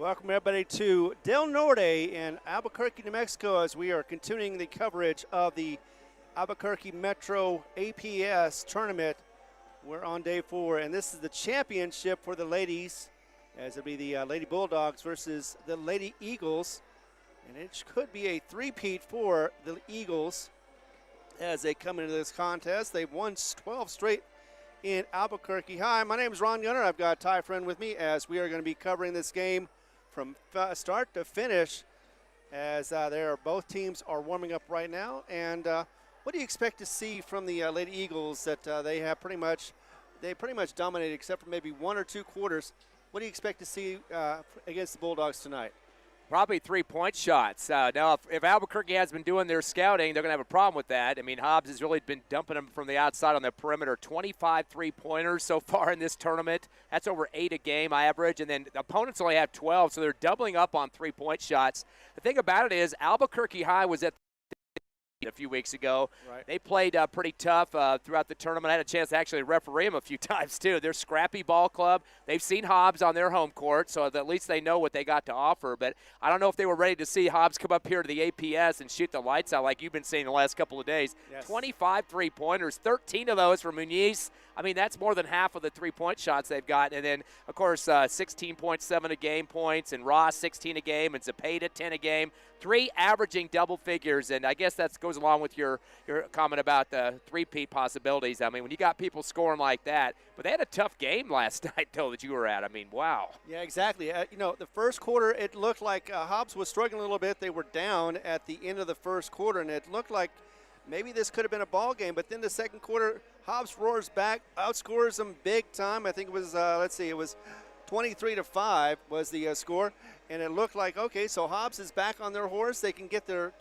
Welcome everybody to Del Norte in Albuquerque, New Mexico, as we are continuing the coverage of the Albuquerque Metro APS tournament. We're on day 4, and this is the championship for the ladies, as it'll be the Lady Bulldogs versus the Lady Eagles. And it could be a three-peat for the Eagles as they come into this contest. They've won 12 straight in Albuquerque. Hi, my name is Ron Gunner. I've got Ty Friend with me as we are going to be covering this game from start to finish, as both teams are warming up right now. And what do you expect to see from the Lady Eagles that they pretty much dominated except for maybe 1 or 2 quarters? What do you expect to see against the Bulldogs tonight? Probably 3-point shots. Now, if Albuquerque has been doing their scouting, they're going to have a problem with that. I mean, Hobbs has really been dumping them from the outside on the perimeter. 25 3-pointers so far in this tournament. That's over 8 a game average. And then the opponents only have 12, so they're doubling up on 3-point shots. The thing about it is Albuquerque High was at a few weeks ago. Right. They played pretty tough throughout the tournament. I had a chance to actually referee them a few times, too. They're a scrappy ball club. They've seen Hobbs on their home court, so at least they know what they got to offer. But I don't know if they were ready to see Hobbs come up here to the APS and shoot the lights out like you've been seeing the last couple of days. Yes. 25 3-pointers, 13 of those for Muniz. I mean, that's more than half of the 3-point shots they've got. And then, of course, 16.7 a game points, and Ross 16 a game, and Zepeda 10 a game. 3 averaging double figures, and I guess that goes along with your comment about the three-peat possibilities. I mean, when you got people scoring like that, but they had a tough game last night, though, that you were at. I mean, wow. Yeah, exactly. The first quarter, it looked like Hobbs was struggling a little bit. They were down at the end of the first quarter, and it looked like maybe this could have been a ball game. But then the second quarter, Hobbs roars back, outscores them big time. I think it was, it was 23-5 was the score. And it looked like, okay, so Hobbs is back on their horse. They can get their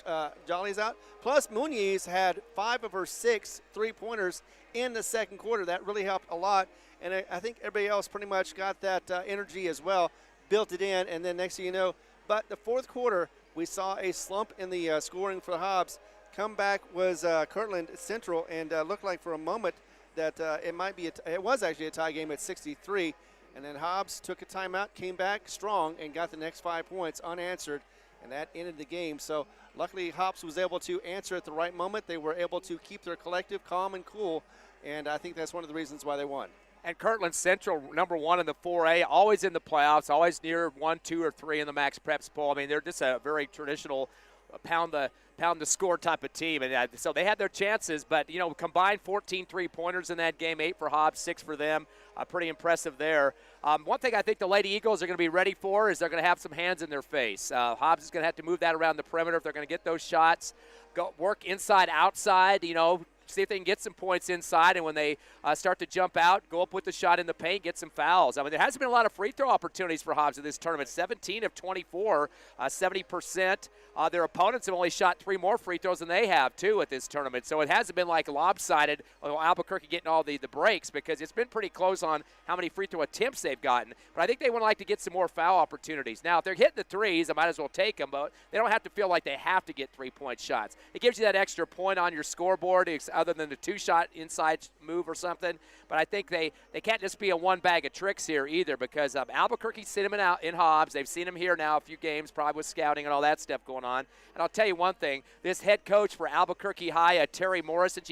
jollies out. Plus, Muniz had 5 of her 6 3-pointers in the second quarter. That really helped a lot. And I think everybody else pretty much got that energy as well, built it in. And then next thing you know, but the fourth quarter, we saw a slump in the scoring for Hobbs. Comeback was Kirtland Central, and looked like for a moment that it was actually a tie game at 63. And then Hobbs took a timeout, came back strong, and got the next 5 points unanswered, and that ended the game. So luckily Hobbs was able to answer at the right moment. They were able to keep their collective calm and cool, and I think that's one of the reasons why they won. And Kirtland Central, number 1 in the 4A, always in the playoffs, always near 1, 2, or 3 in the Max Preps poll. I mean, they're just a very traditional pound the score type of team, and so they had their chances, but combined 14 3-pointers in that game, 8 for Hobbs, 6 for them. Pretty impressive there. One thing I think the Lady Eagles are going to be ready for is they're going to have some hands in their face. Hobbs is going to have to move that around the perimeter if they're going to get those shots. Go work inside, outside, see if they can get some points inside, and when they start to jump out, go up with the shot in the paint, get some fouls. I mean, there hasn't been a lot of free throw opportunities for Hobbs in this tournament. 17 of 24, 70%. Their opponents have only shot 3 more free throws than they have, too, at this tournament. So it hasn't been like lopsided, Albuquerque getting all the breaks, because it's been pretty close on how many free throw attempts they've gotten. But I think they would like to get some more foul opportunities. Now, if they're hitting the threes, I might as well take them, but they don't have to feel like they have to get 3-point shots. It gives you that extra point on your scoreboard, other than the 2-shot inside move or something. But I think they can't just be a one bag of tricks here either, because Albuquerque's seen him in Hobbs. They've seen him here now a few games, probably with scouting and all that stuff going on. And I'll tell you one thing, this head coach for Albuquerque High, Terry Morrison,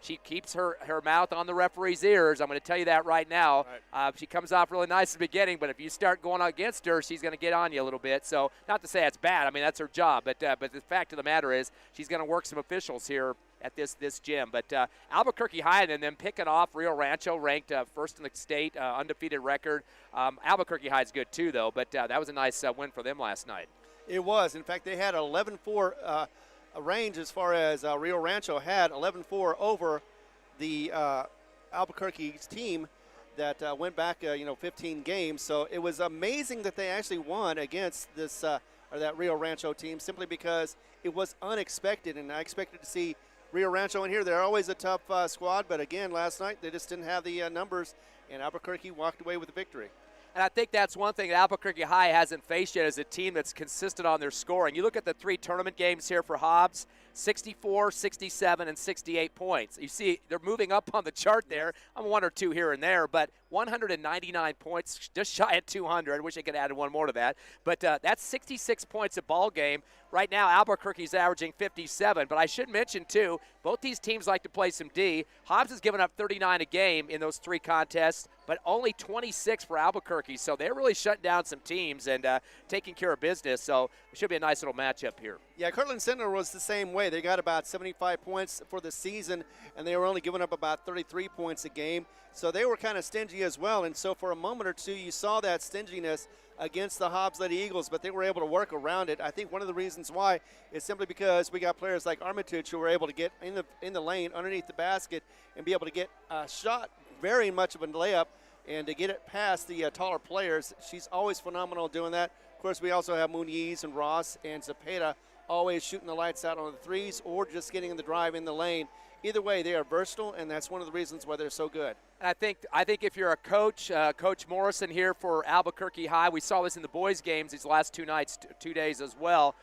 she keeps her mouth on the referee's ears. I'm going to tell you that right now. Right. She comes off really nice at the beginning, but if you start going against her, she's going to get on you a little bit. So not to say that's bad. I mean, that's her job. But the fact of the matter is she's going to work some officials here at this gym. But Albuquerque High and then picking off Rio Rancho, ranked first in the state, undefeated record. Albuquerque High is good too, though. But that was a nice win for them last night. It was. In fact, they had 11-4 range as far as Rio Rancho had 11-4 over the Albuquerque's team that went back 15 games. So it was amazing that they actually won against this that Rio Rancho team, simply because it was unexpected, and I expected to see Rio Rancho in here. They're always a tough squad, but again, last night they just didn't have the numbers, and Albuquerque walked away with the victory. And I think that's one thing that Albuquerque High hasn't faced yet, as a team that's consistent on their scoring. You look at the 3 tournament games here for Hobbs, 64, 67, and 68 points. You see they're moving up on the chart there. I'm 1 or 2 here and there, but 199 points, just shy of 200. I wish I could add one more to that. But that's 66 points a ball game. Right now, Albuquerque's averaging 57. But I should mention, too, both these teams like to play some D. Hobbs has given up 39 a game in those 3 contests, but only 26 for Albuquerque. So they're really shutting down some teams and taking care of business. So it should be a nice little matchup here. Yeah, Kirtland Center was the same way. They got about 75 points for the season, and they were only giving up about 33 points a game. So they were kind of stingy as well. And so for a moment or two, you saw that stinginess against the Hobbs Lady Eagles, but they were able to work around it. I think one of the reasons why is simply because we got players like Armitage who were able to get in the lane underneath the basket and be able to get a shot, very much of a layup, and to get it past the taller players. She's always phenomenal doing that. Of course, we also have Muniz and Ross and Zepeda always shooting the lights out on the threes or just getting in the drive in the lane. Either way, they are versatile, and that's one of the reasons why they're so good. And I think if you're a coach, Coach Morrison here for Albuquerque High, we saw this in the boys' games these last 2 nights, 2 days as well.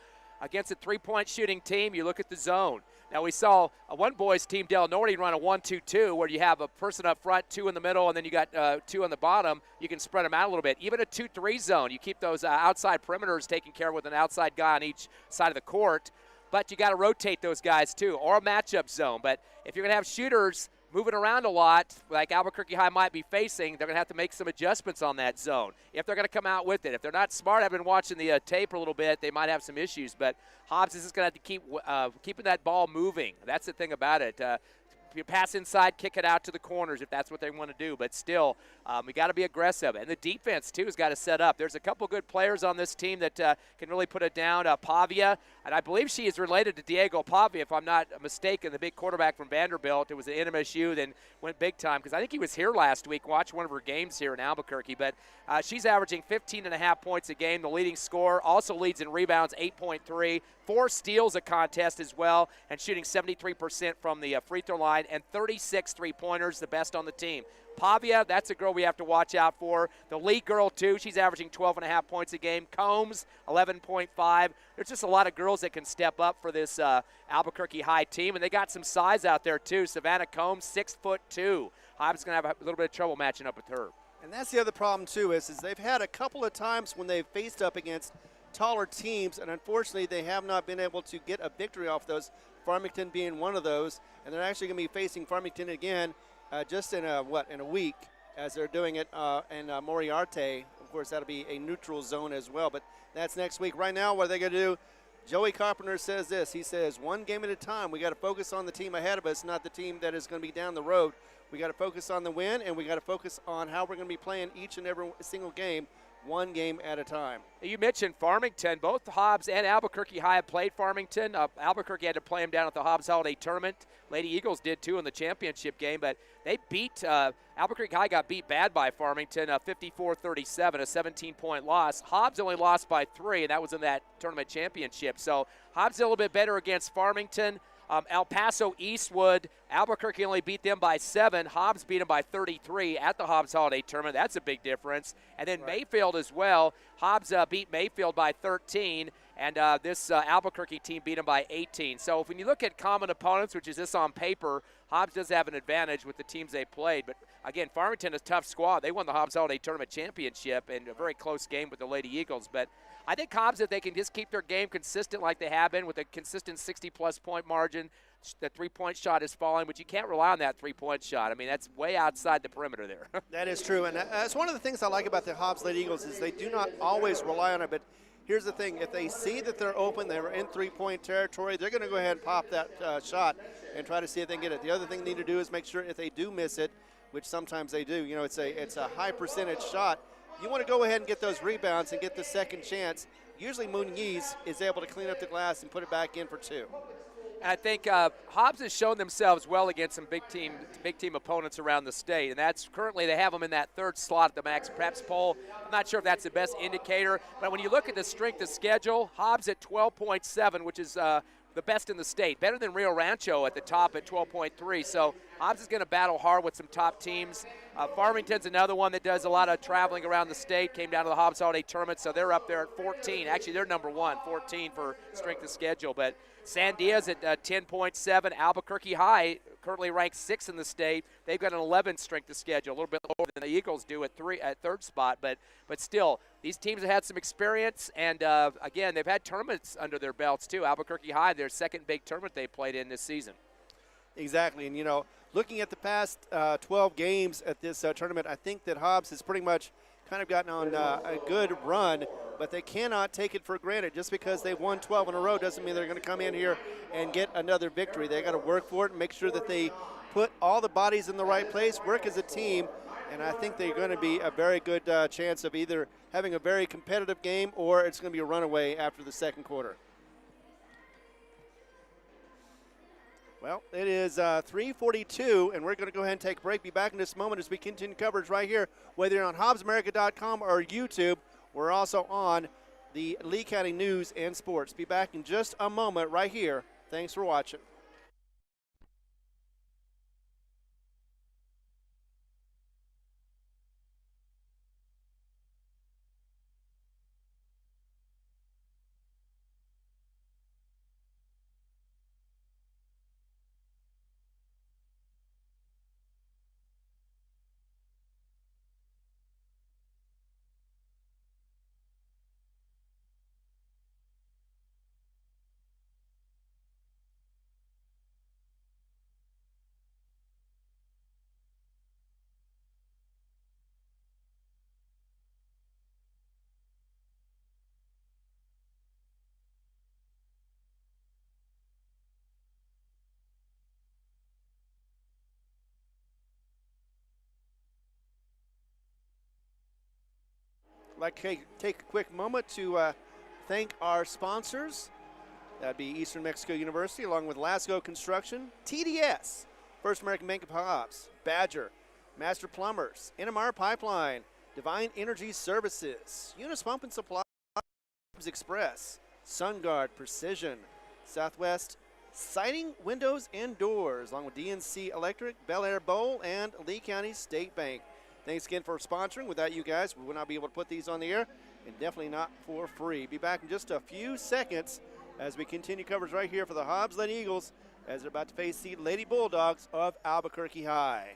Against a three-point shooting team, you look at the zone. Now, we saw one boys' team, Del Norte, run a 1-2-2 where you have a person up front, 2 in the middle, and then you got 2 on the bottom. You can spread them out a little bit. Even a 2-3 zone, you keep those outside perimeters taken care of with an outside guy on each side of the court. But you got to rotate those guys too, or a matchup zone. But if you're going to have shooters moving around a lot, like Albuquerque High might be facing, they're going to have to make some adjustments on that zone if they're going to come out with it. If they're not smart, I've been watching the tape a little bit, they might have some issues. But Hobbs is just going to have to keep keeping that ball moving. That's the thing about it. If you pass inside, kick it out to the corners if that's what they want to do. But still, we got to be aggressive. And the defense, too, has got to set up. There's a couple good players on this team that can really put it down. Pavia, and I believe she is related to Diego Pavia, if I'm not mistaken, the big quarterback from Vanderbilt. It was at NMSU, then went big time because I think he was here last week, watched one of her games here in Albuquerque. But she's averaging 15.5 points a game, the leading scorer. Also leads in rebounds, 8.3. 4 steals a contest as well, and shooting 73% from the free throw line, and 36 three-pointers, the best on the team. Pavia, that's a girl we have to watch out for. The lead girl, too, she's averaging 12.5 points a game. Combs, 11.5. There's just a lot of girls that can step up for this Albuquerque High team, and they got some size out there, too. Savannah Combs, 6'2". Hobbs going to have a little bit of trouble matching up with her. And that's the other problem, too, is they've had a couple of times when they've faced up against taller teams, and unfortunately they have not been able to get a victory off those, Farmington being one of those. And they're actually going to be facing Farmington again just in a week, as they're doing it in Moriarty. Of course, that'll be a neutral zone as well, but that's next week. Right now, what are they going to do? Joey Carpenter says this. He says, one game at a time. We got to focus on the team ahead of us, not the team that is going to be down the road. We got to focus on the win, and we got to focus on how we're going to be playing each and every single game, one game at a time. You mentioned Farmington. Both Hobbs and Albuquerque High have played Farmington. Albuquerque had to play them down at the Hobbs Holiday Tournament. Lady Eagles did, too, in the championship game. But they beat Albuquerque High got beat bad by Farmington, 54-37, a 17-point loss. Hobbs only lost by 3, and that was in that tournament championship. So Hobbs a little bit better against Farmington. El Paso Eastwood, Albuquerque only beat them by 7. Hobbs beat them by 33 at the Hobbs Holiday Tournament. That's a big difference. And then right. Mayfield as well. Hobbs beat Mayfield by 13, and this Albuquerque team beat them by 18. So when you look at common opponents, which is this on paper, Hobbs does have an advantage with the teams they played. But, again, Farmington is a tough squad. They won the Hobbs Holiday Tournament championship in a very close game with the Lady Eagles. But I think Hobbs, if they can just keep their game consistent like they have been with a consistent 60-plus point margin, the three-point shot is falling, but you can't rely on that three-point shot. I mean, that's way outside the perimeter there. That is true, and that's one of the things I like about the Hobbs Lady Eagles is they do not always rely on it, but here's the thing. If they see that they're open, they're in three-point territory, they're going to go ahead and pop that shot and try to see if they can get it. The other thing they need to do is make sure if they do miss it, which sometimes they do, you know, it's a high percentage shot, you want to go ahead and get those rebounds and get the second chance. Usually Muniz is able to clean up the glass and put it back in for 2. And I think Hobbs has shown themselves well against some big team opponents around the state, and that's currently they have them in that 3rd slot at the Max Preps poll. I'm not sure if that's the best indicator, but when you look at the strength of schedule, Hobbs at 12.7, which is the best in the state, better than Rio Rancho at the top at 12.3. So Hobbs is going to battle hard with some top teams. Farmington's another one that does a lot of traveling around the state, came down to the Hobbs Holiday Tournament, so they're up there at 14. Actually, they're number 1, 14 for strength of schedule. But Sandia's at 10.7. Albuquerque High currently ranked 6th in the state. They've got an 11th strength of schedule, a little bit lower than the Eagles do at third spot. But still, these teams have had some experience, and again, they've had tournaments under their belts too. Albuquerque High, their second big tournament they played in this season. Exactly, and looking at the past 12 games at this tournament, I think that Hobbs has pretty much kind of gotten on a good run, but they cannot take it for granted. Just because they've won 12 in a row doesn't mean they're going to come in here and get another victory. They got to work for it and make sure that they put all the bodies in the right place, work as a team, and I think they're going to be a very good chance of either having a very competitive game or it's going to be a runaway after the second quarter. Well, it is 3:42, and we're going to go ahead and take a break. Be back in just a moment as we continue coverage right here, whether you're on HobbsAmerica.com or YouTube. We're also on the Lee County News and Sports. Be back in just a moment right here. Thanks for watching. I'd like to take a quick moment to thank our sponsors. That'd be Eastern Mexico University, along with Lasco Construction, TDS, First American Bank of Hobbs, Badger, Master Plumbers, NMR Pipeline, Divine Energy Services, Unis Pump and Supply, Hobbs Express, SunGuard Precision, Southwest Siding, Windows, and Doors, along with DNC Electric, Bel Air Bowl, and Lee County State Bank. Thanks again for sponsoring. Without you guys, we would not be able to put these on the air, and definitely not for free. Be back in just a few seconds as we continue coverage right here for the Hobbs Lady Eagles as they're about to face the Lady Bulldogs of Albuquerque High.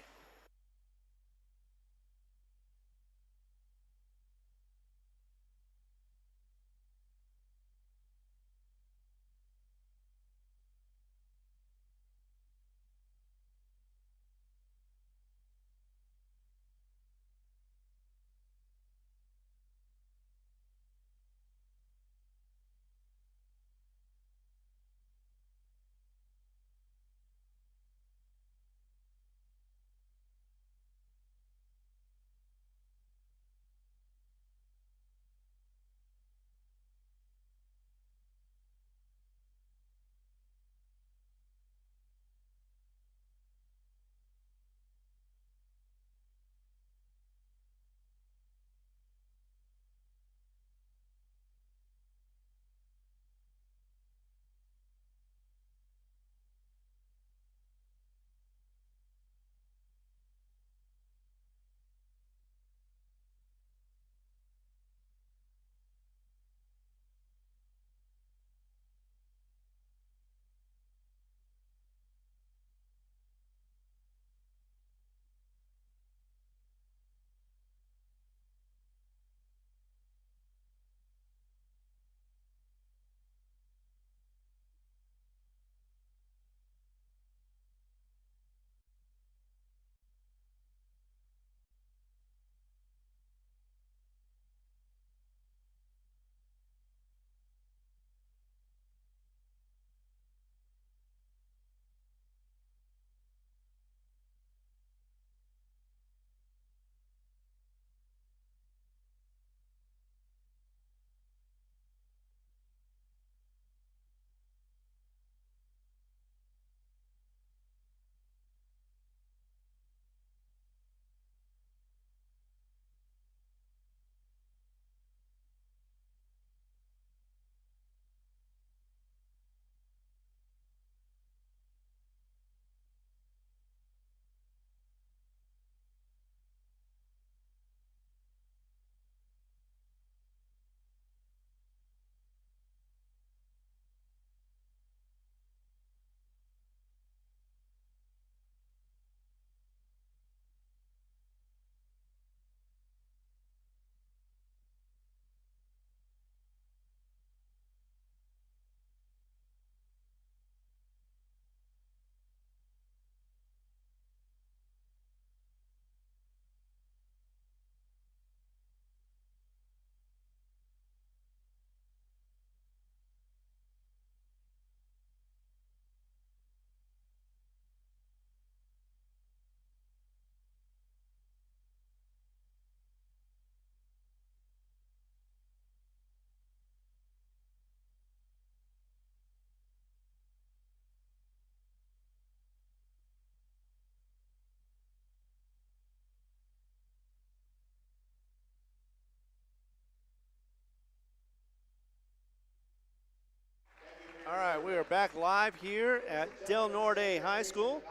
back live here at Del Norte High School.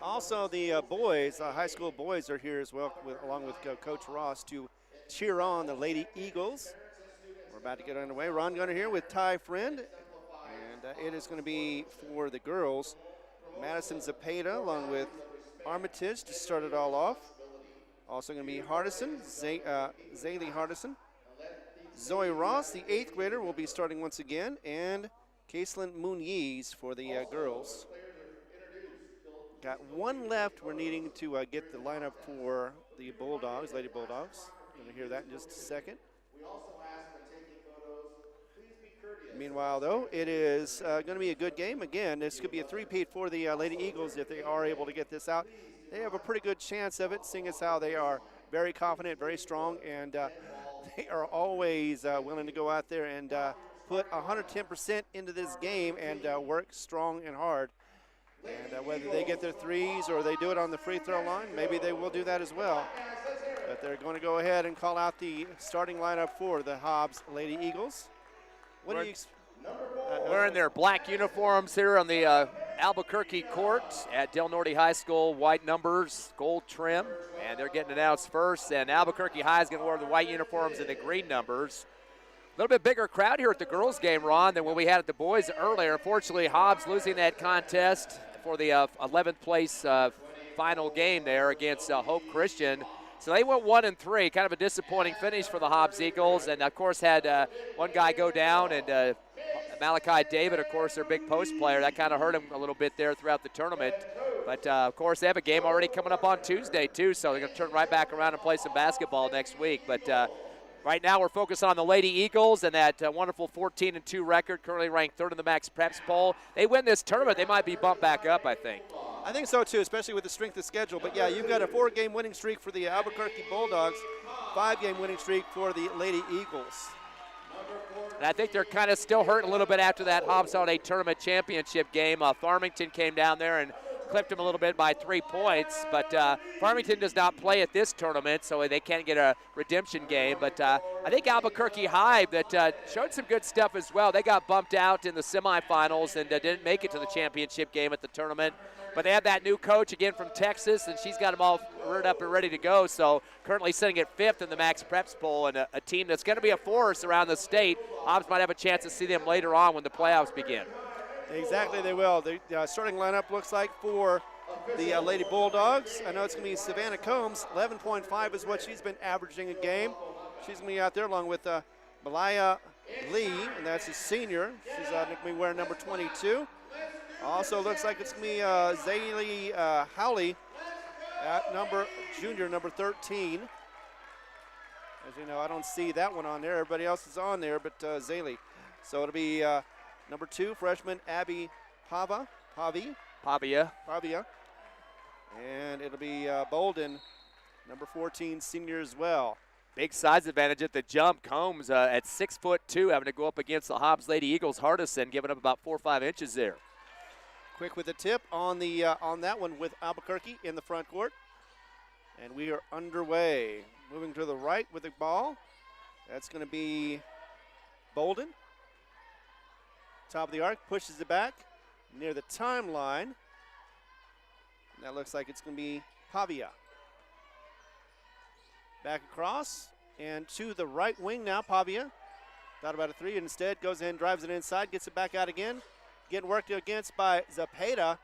Also, the boys, high school boys, are here as well, along with Coach Ross, to cheer on the Lady Eagles. We're about to get underway. Ron Gunner here with Ty Friend, and it is going to be for the girls. Madison Zapata along with Armitage to start it all off. Also going to be Hardison, Zaylee Hardison. Zoe Ross, the 8th grader, will be starting once again, and Kaislyn Muniz for the girls. Got one left. We're needing to get the lineup for the Bulldogs, Lady Bulldogs. Going to hear that in just a second. Meanwhile, though, it is going to be a good game. Again, this could be a three-peat for the Lady Eagles if they are able to get this out. They have a pretty good chance of it, seeing as how they are very confident, very strong, and they are always willing to go out there and put 110% into this game and work strong and hard. And whether they get their threes or they do it on the free throw line, maybe they will do that as well. But they're going to go ahead and call out the starting lineup for the Hobbs Lady Eagles. What do you wearing their black uniforms here on the Albuquerque court at Del Norte High School. White numbers, gold trim, and they're getting announced first. And Albuquerque High is going to wear the white uniforms and the green numbers. A little bit bigger crowd here at the girls' game, Ron, than what we had at the boys earlier. Unfortunately, Hobbs losing that contest for the 11th place final game there against Hope Christian. So they went 1-3, kind of a disappointing finish for the Hobbs Eagles, and of course had one guy go down, and Malachi David, of course, their big post player. That kind of hurt him a little bit there throughout the tournament. But, of course, they have a game already coming up on Tuesday, too, so they're going to turn right back around and play some basketball next week. But right now we're focused on the Lady Eagles and that wonderful 14-2 record, currently ranked 3rd in the Max Preps poll. They win this tournament, they might be bumped back up, I think. I think so, too, especially with the strength of schedule. But, yeah, you've got a 4-game winning streak for the Albuquerque Bulldogs, 5-game winning streak for the Lady Eagles. And I think they're kind of still hurting a little bit after that Hobbs Holiday Tournament Championship game. Farmington came down there and clipped them a little bit by 3 points. But Farmington does not play at this tournament, so they can't get a redemption game. But I think Albuquerque High that showed some good stuff as well. They got bumped out in the semifinals and didn't make it to the championship game at the tournament. But they have that new coach again from Texas, and she's got them all reared up and ready to go. So currently sitting at 5th in the Max Preps poll, and a team that's going to be a force around the state. Hobbs might have a chance to see them later on when the playoffs begin. Exactly, they will. The starting lineup looks like for the Lady Bulldogs. I know it's going to be Savannah Combs. 11.5 is what she's been averaging a game. She's going to be out there along with Malaya Lee, and that's a senior. She's going to be wearing number 22. Also looks like it's going to be Zaylee Howley at junior number 13. As you know, I don't see that one on there. Everybody else is on there, but Zaylee. So it'll be number 2, freshman Abby Pavia. And it'll be Bolden, number 14, senior as well. Big size advantage at the jump. Combs at 6'2", having to go up against the Hobbs Lady Eagles. Hardison giving up about 4 or 5 inches there. Quick with the tip on the on that one with Albuquerque in the front court. And we are underway. Moving to the right with the ball. That's going to be Bolden. Top of the arc, pushes it back near the timeline. And that looks like it's going to be Pavia. Back across and to the right wing now, Pavia. Thought about a 3, instead goes in, drives it inside, gets it back out again. Getting worked against by Zapata.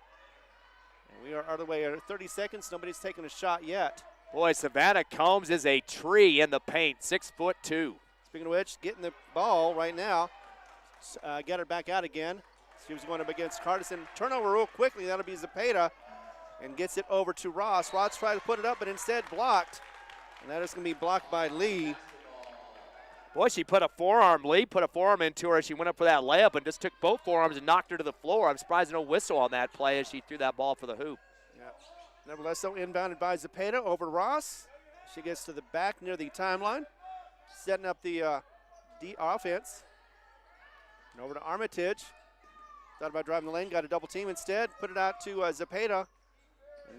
And we are out of the way at 30 seconds. Nobody's taken a shot yet. Boy, Savannah Combs is a tree in the paint, 6'2". Speaking of which, getting the ball right now. Get her back out again. She was going up against Hardison. Turnover real quickly. That'll be Zapata. And gets it over to Ross. Ross tried to put it up, but instead blocked. And that is going to be blocked by Lee. Boy, she put a forearm. Lee put a forearm into her. She went up for that layup and just took both forearms and knocked her to the floor. I'm surprised no whistle on that play as she threw that ball for the hoop. Yeah. Nevertheless, though, inbounded by Zapata over Ross. She gets to the back near the timeline, setting up the offense. And over to Armitage. Thought about driving the lane, got a double team instead. Put it out to Zapata.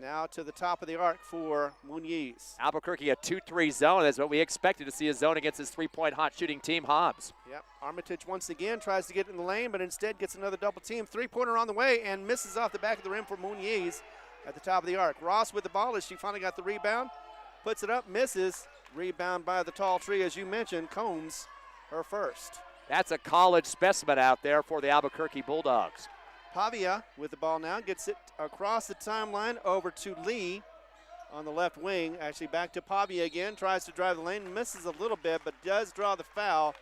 Now to the top of the arc for Muniz. Albuquerque, a 2-3 zone. That's what we expected to see, a zone against this three-point hot shooting team, Hobbs. Yep, Armitage once again tries to get in the lane, but instead gets another double team. Three-pointer on the way and misses off the back of the rim for Muniz at the top of the arc. Ross with the ball as she finally got the rebound. Puts it up, misses. Rebound by the tall tree, as you mentioned, Combs, her first. That's a college specimen out there for the Albuquerque Bulldogs. Pavia with the ball now, gets it across the timeline over to Lee on the left wing. Actually back to Pavia again, tries to drive the lane, misses a little bit, but does draw the foul.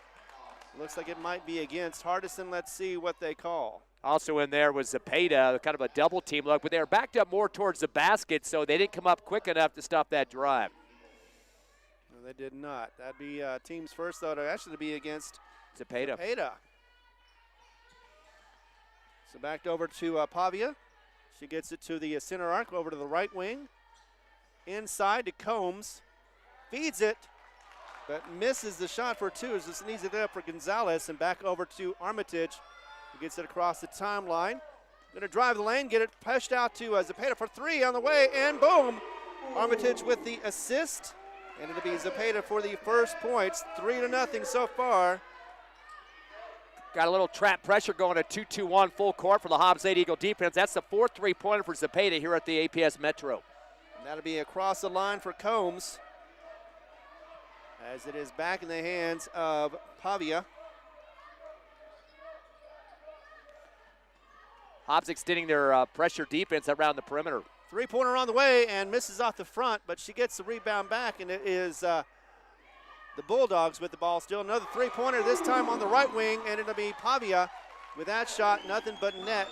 Looks like it might be against Hardison. Let's see what they call. Also in there was Zepeda, kind of a double team look, but they were backed up more towards the basket, so they didn't come up quick enough to stop that drive. No, they did not. That'd be team's first, though, to actually be against Zepeda. So back over to Pavia. She gets it to the center arc, over to the right wing. Inside to Combs. Feeds it, but misses the shot for two. Just needs it up for Gonzalez, and back over to Armitage, who gets it across the timeline. Going to drive the lane, get it pushed out to Zepeda for three on the way, and boom! Armitage with the assist, and it'll be Zepeda for the first points. 3-0 so far. Got a little trap pressure going, a 2-2-1 full court for the Hobbs Lady Eagle defense. That's the fourth three-pointer for Zepeda here at the APS Metro. And that'll be across the line for Combs, as it is back in the hands of Pavia. Hobbs extending their pressure defense around the perimeter. Three-pointer on the way and misses off the front, but she gets the rebound back, and it is the Bulldogs with the ball still. Another three-pointer, this time on the right wing, and it'll be Pavia with that shot, nothing but net.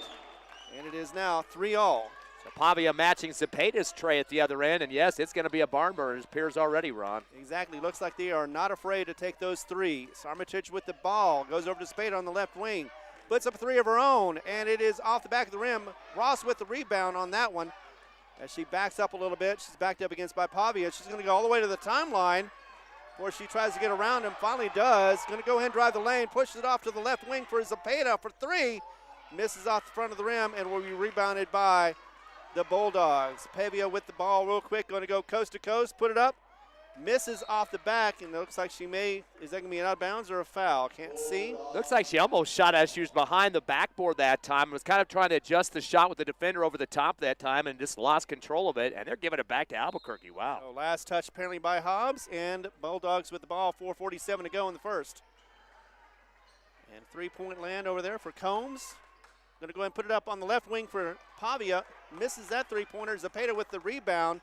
And it is now 3-all. So Pavia matching Zepeda's tray at the other end, and yes, it's going to be a barn burner. It appears already, Ron. Exactly, looks like they are not afraid to take those threes. Armitage with the ball, goes over to Zepeda on the left wing, puts up a three of her own, and it is off the back of the rim. Ross with the rebound on that one. As she backs up a little bit, she's backed up against by Pavia. She's going to go all the way to the timeline, where she tries to get around him, finally does. Going to go ahead and drive the lane, pushes it off to the left wing for Zepeda for three. Misses off the front of the rim and will be rebounded by the Bulldogs. Pavia with the ball real quick, going to go coast to coast, put it up. Misses off the back, and it looks like she may, is that going to be an out of bounds or a foul? Can't see. Looks like she almost shot as she was behind the backboard that time. Was kind of trying to adjust the shot with the defender over the top that time and just lost control of it, and they're giving it back to Albuquerque. Wow. So last touch apparently by Hobbs, and Bulldogs with the ball, 4:47 to go in the first. And three-point land over there for Combs. Going to go ahead and put it up on the left wing for Pavia. Misses that three-pointer. Zepeda with the rebound.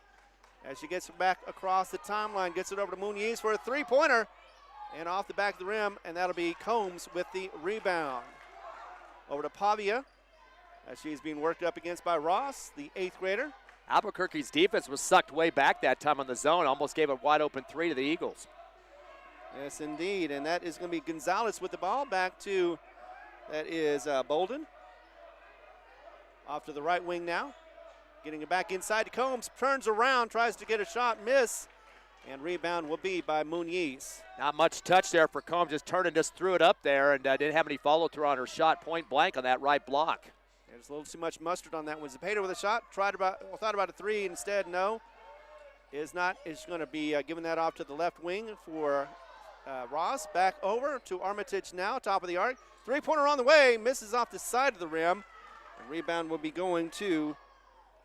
As she gets it back across the timeline, gets it over to Muniz for a three-pointer, and off the back of the rim, and that'll be Combs with the rebound. Over to Pavia, as she's being worked up against by Ross, the eighth grader. Albuquerque's defense was sucked way back that time on the zone, almost gave a wide-open three to the Eagles. Yes, indeed, and that is going to be Gonzalez with the ball. Back to, that is Bolden. Off to the right wing now. Getting it back inside to Combs, turns around, tries to get a shot, miss, and rebound will be by Muniz. Not much touch there for Combs, just turned and just threw it up there, and didn't have any follow-through on her shot, point blank on that right block. There's a little too much mustard on that one. Zepeda with a shot, thought about a three, instead no. Is going to be giving that off to the left wing for Ross. Back over to Armitage now, top of the arc. Three-pointer on the way, misses off the side of the rim, and rebound will be going to,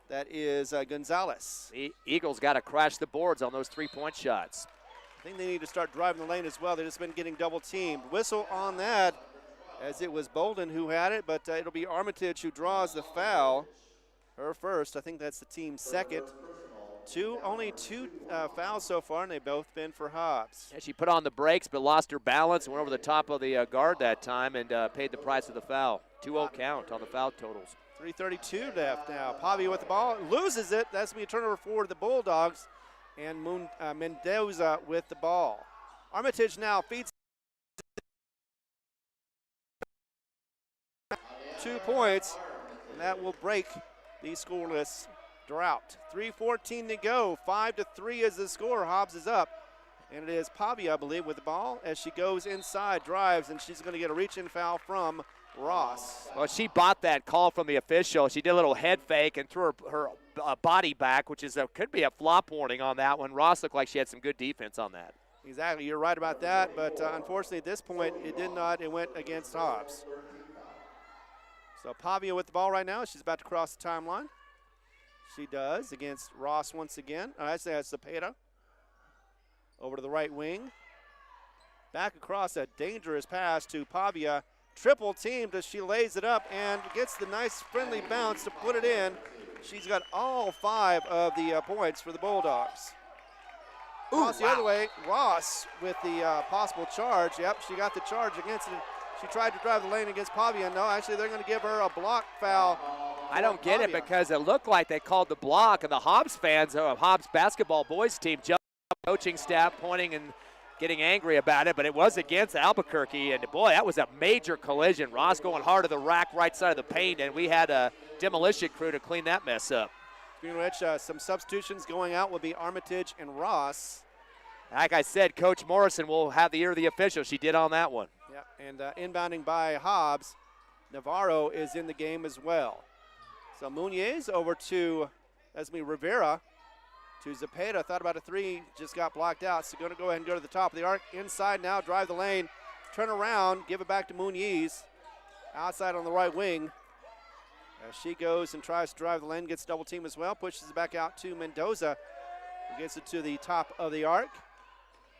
that is Gonzalez. The Eagles got to crash the boards on those three-point shots. I think they need to start driving the lane as well. They've just been getting double-teamed. Whistle on that, as it was Bolden who had it, but it'll be Armitage who draws the foul. Her first. I think that's the team's second. Only two fouls so far, and they've both been for Hobbs. Yeah, she put on the brakes but lost her balance and went over the top of the guard that time and paid the price of the foul. 2-0 count on the foul totals. 3:32 left now. Pavia with the ball, loses it. That's going to be a turnover for the Bulldogs. And Mendoza with the ball. Armitage now feeds 2 points, and that will break the scoreless drought. 3:14 to go. 5-3 is the score. Hobbs is up. And it is Pavia, I believe, with the ball as she goes inside, drives, and she's going to get a reach-in foul from Ross. Well, she bought that call from the official. She did a little head fake and threw her body back, which could be a flop warning on that one. Ross looked like she had some good defense on that. Exactly, you're right about that, but unfortunately at this point it did not. It went against Hobbs. So Pavia with the ball right now. She's about to cross the timeline. She does against Ross once again. Actually, that's Zepeda. Over to the right wing. Back across a dangerous pass to Pavia. Triple teamed as she lays it up and gets the nice friendly bounce to put it in. She's got all 5 of the points for the Bulldogs. Cross the other way, Ross with the possible charge. Yep, she got the charge against it. She tried to drive the lane against Pavia. No, actually they're going to give her a block foul. I don't get it because it looked like they called the block, and the Hobbs fans, Hobbs basketball boys team, coaching staff pointing and getting angry about it, but it was against Albuquerque, and boy, that was a major collision. Ross going hard to the rack, right side of the paint, and we had a demolition crew to clean that mess up. Speaking of which, some substitutions going out will be Armitage and Ross. Like I said, Coach Morrison will have the ear of the official. She did on that one. Yeah, and inbounding by Hobbs, Navarro is in the game as well. So Muniz over to Rivera. To Zepeda, thought about a 3, just got blocked out. So going to go ahead and go to the top of the arc. Inside now, drive the lane, turn around, give it back to Muniz. Outside on the right wing. As she goes and tries to drive the lane, gets double team as well, pushes it back out to Mendoza, who gets it to the top of the arc.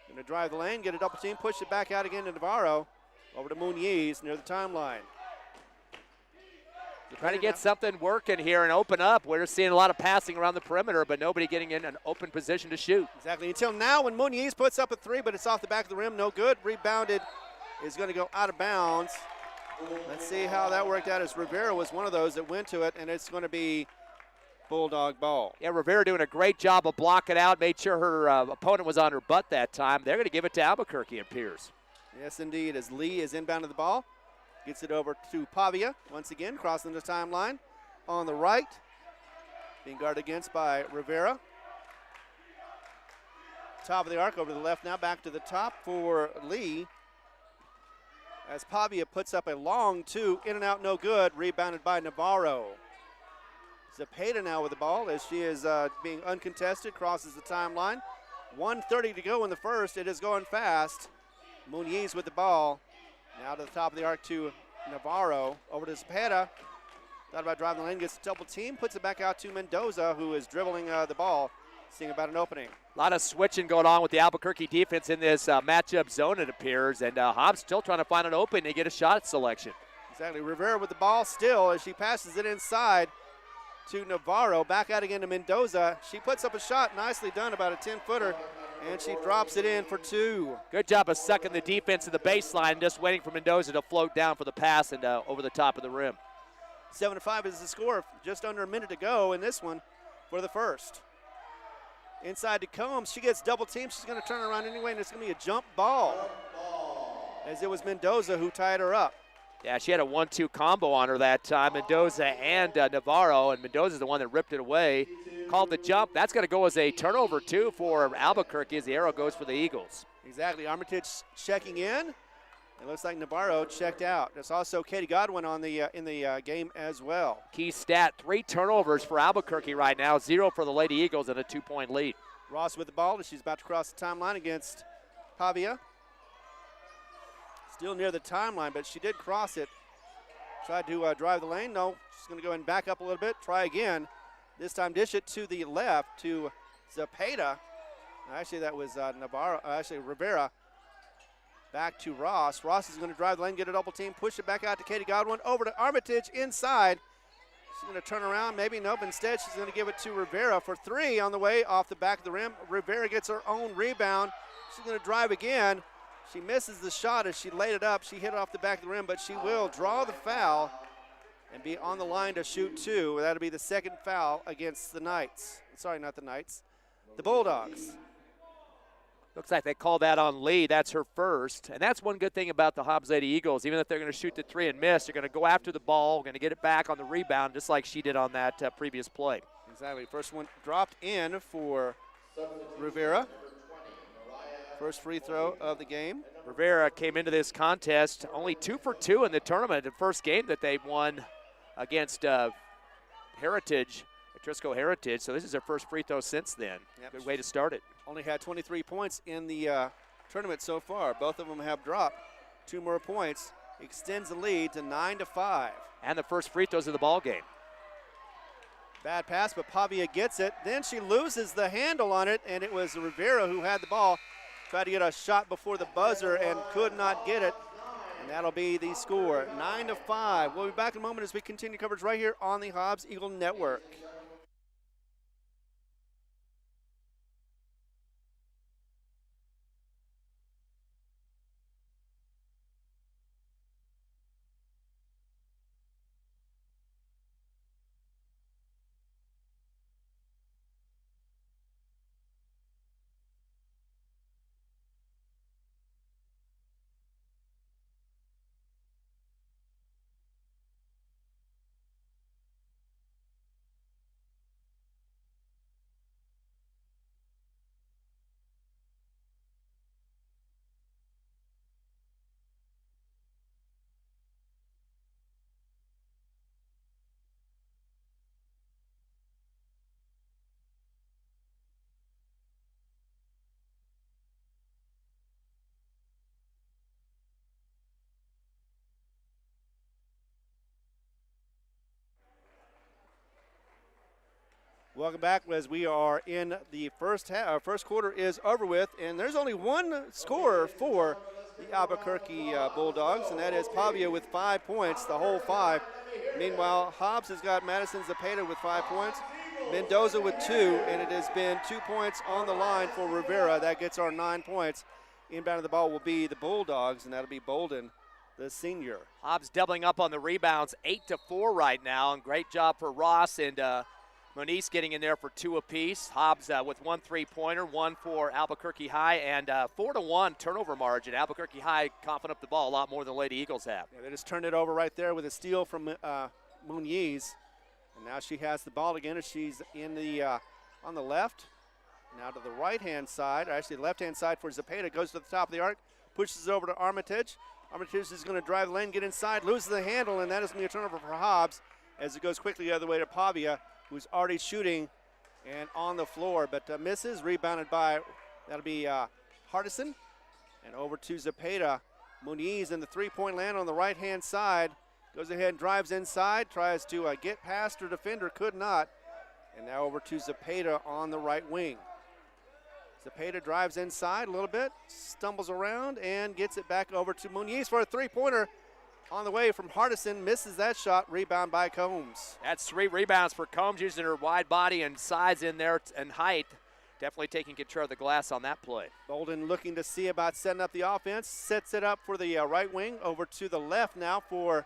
Going to drive the lane, get a double team, push it back out again to Navarro. Over to Muniz near the timeline. Trying to get something working here and open up. We're seeing a lot of passing around the perimeter, but nobody getting in an open position to shoot. Exactly, until now when Muniz puts up a 3, but it's off the back of the rim, no good. Rebounded, is going to go out of bounds. Let's see how that worked out, as Rivera was one of those that went to it, and it's going to be Bulldog ball. Yeah, Rivera doing a great job of blocking out, made sure her opponent was on her butt that time. They're going to give it to Albuquerque, it appears. Yes, indeed, as Lee is inbounding the ball. Gets it over to Pavia, once again, crossing the timeline on the right. Being guarded against by Rivera. Top of the arc, over to the left now, back to the top for Lee. As Pavia puts up a long 2, in and out, no good, rebounded by Navarro. Zepeda now with the ball as she is being uncontested, crosses the timeline. 1:30 to go in the first, it is going fast. Muniz with the ball. Now to the top of the arc to Navarro. Over to Zepeda. Thought about driving the lane, gets a double team, puts it back out to Mendoza, who is dribbling the ball, seeing about an opening. A lot of switching going on with the Albuquerque defense in this matchup zone, it appears, and Hobbs still trying to find an opening to get a shot selection. Exactly. Rivera with the ball still as she passes it inside to Navarro. Back out again to Mendoza. She puts up a shot, nicely done, about a 10-footer. And she drops it in for 2. Good job of sucking the defense to the baseline, just waiting for Mendoza to float down for the pass and over the top of the rim. 7-5 is the score. Just under a minute to go in this one for the first. Inside to Combs. She gets double teamed. She's going to turn around anyway, and it's going to be a jump ball. As it was Mendoza who tied her up. Yeah, she had a 1-2 combo on her that time, Mendoza and Navarro, and Mendoza's the one that ripped it away. Called the jump. That's going to go as a turnover, too, for Albuquerque as the arrow goes for the Eagles. Exactly. Armitage checking in. It looks like Navarro checked out. There's also Katie Godwin on the in the game as well. Key stat, 3 turnovers for Albuquerque right now, 0 for the Lady Eagles, and a 2-point lead. Ross with the ball as she's about to cross the timeline against Pavia. Still near the timeline, but she did cross it. Tried to drive the lane. No, she's going to go and back up a little bit. Try again. This time dish it to the left to Zepeda. Actually, that was Rivera. Back to Ross. Ross is going to drive the lane, get a double team, push it back out to Katie Godwin. Over to Armitage inside. She's going to turn around. Maybe nope. Instead, she's going to give it to Rivera for 3 on the way off the back of the rim. Rivera gets her own rebound. She's going to drive again. She misses the shot as she laid it up. She hit it off the back of the rim, but she will draw the foul and be on the line to shoot 2. That'll be the second foul against the Knights. Sorry, not the Knights. The Bulldogs. Looks like they called that on Lee. That's her first. And that's one good thing about the Hobbs Lady Eagles. Even if they're going to shoot the 3 and miss, they're going to go after the ball, going to get it back on the rebound, just like she did on that previous play. Exactly. First one dropped in for Rivera. First free throw of the game. Rivera came into this contest only 2 for 2 in the tournament. The first game that they won against Heritage, Trisco Heritage. So this is their first free throw since then. Yep. Good way to start it. Only had 23 points in the tournament so far. Both of them have dropped. 2 more points. Extends the lead to 9-5. And the first free throws of the ball game. Bad pass, but Pavia gets it. Then she loses the handle on it, and it was Rivera who had the ball. Tried to get a shot before the buzzer and could not get it. And that'll be the score, 9-5. We'll be back in a moment as we continue coverage right here on the Hobbs Eagle Network. Welcome back as we are in the first half. Our first quarter is over with, and there's only one scorer for the Albuquerque Bulldogs, and that is Pavia with 5 points, the whole 5. Meanwhile, Hobbs has got Madison Zepeda with 5 points, Mendoza with 2, and it has been 2 points on the line for Rivera. That gets our 9 points. Inbound of the ball will be the Bulldogs, and that'll be Bolden, the senior. Hobbs doubling up on the rebounds, 8-4 right now, and great job for Ross and Moniz getting in there for 2 apiece. Hobbs with 1 3-pointer, 1 for Albuquerque High, and 4-1 turnover margin. Albuquerque High coughing up the ball a lot more than Lady Eagles have. Yeah, they just turned it over right there with a steal from Muniz. And now she has the ball again as she's in the on the left. Now to the right-hand side, or actually the left-hand side for Zepeda. Goes to the top of the arc, pushes it over to Armitage. Armitage is going to drive the lane, get inside, loses the handle, and that is going to be a turnover for Hobbs as it goes quickly the other way to Pavia, who's already shooting and on the floor, but misses. Rebounded by, that'll be Hardison. And over to Zepeda. Muniz in the three-point land on the right-hand side. Goes ahead and drives inside, tries to get past her defender, could not. And now over to Zepeda on the right wing. Zepeda drives inside a little bit, stumbles around, and gets it back over to Muniz for a three-pointer. On the way from Hardison, misses that shot, rebound by Combs. That's 3 rebounds for Combs, using her wide body and size in there and height. Definitely taking control of the glass on that play. Bolden looking to see about setting up the offense, sets it up for the right wing, over to the left now for,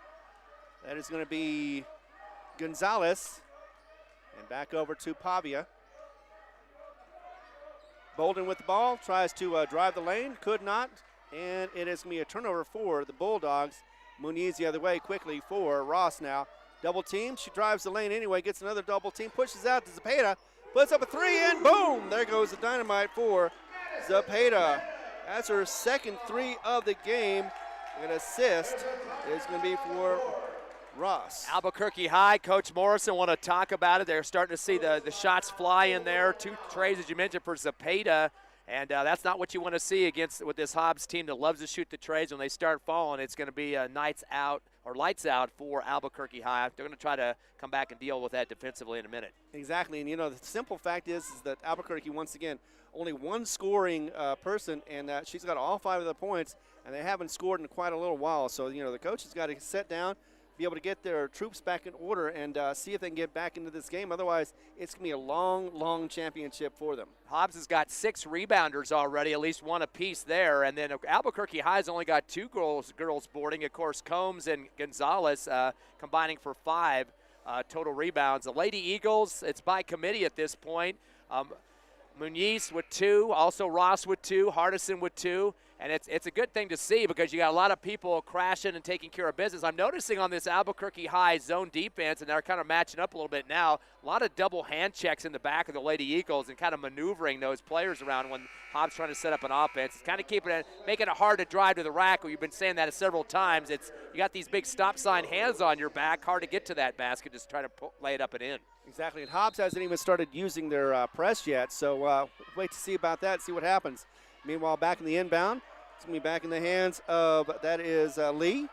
that is going to be Gonzalez. And back over to Pavia. Bolden with the ball, tries to drive the lane, could not, and it is going to be a turnover for the Bulldogs. Muniz the other way quickly for Ross now. Double team, she drives the lane anyway, gets another double team, pushes out to Zepeda, puts up a 3, and boom, there goes the dynamite for Zepeda. That's her second 3 of the game. An assist is going to be for Ross. Albuquerque High, Coach Morrison want to talk about it. They're starting to see the shots fly in there. 2 trays, as you mentioned, for Zepeda. And that's not what you want to see with this Hobbs team that loves to shoot the trays. When they start falling, it's going to be lights out for Albuquerque High. They're going to try to come back and deal with that defensively in a minute. Exactly, and the simple fact is that Albuquerque, once again, only one scoring person, and she's got all 5 of the points, and they haven't scored in quite a little while. So, the coach has got to sit down, be able to get their troops back in order and see if they can get back into this game. Otherwise, it's going to be a long, long championship for them. Hobbs has got 6 rebounders already, at least 1 apiece there. And then Albuquerque High's only got 2 girls boarding. Of course, Combs and Gonzalez combining for 5 total rebounds. The Lady Eagles, it's by committee at this point. Muniz with 2, also Ross with 2, Hardison with 2. And it's a good thing to see because you got a lot of people crashing and taking care of business. I'm noticing on this Albuquerque High zone defense, and they're kind of matching up a little bit now, a lot of double hand checks in the back of the Lady Eagles and kind of maneuvering those players around when Hobbs trying to set up an offense. It's kind of making it hard to drive to the rack. We've been saying that several times. You got these big stop sign hands on your back, hard to get to that basket, just try to lay it up and in. Exactly, and Hobbs hasn't even started using their press yet, so wait to see about that, see what happens. Meanwhile, back in the inbound, it's going to be back in the hands of, that is Lee.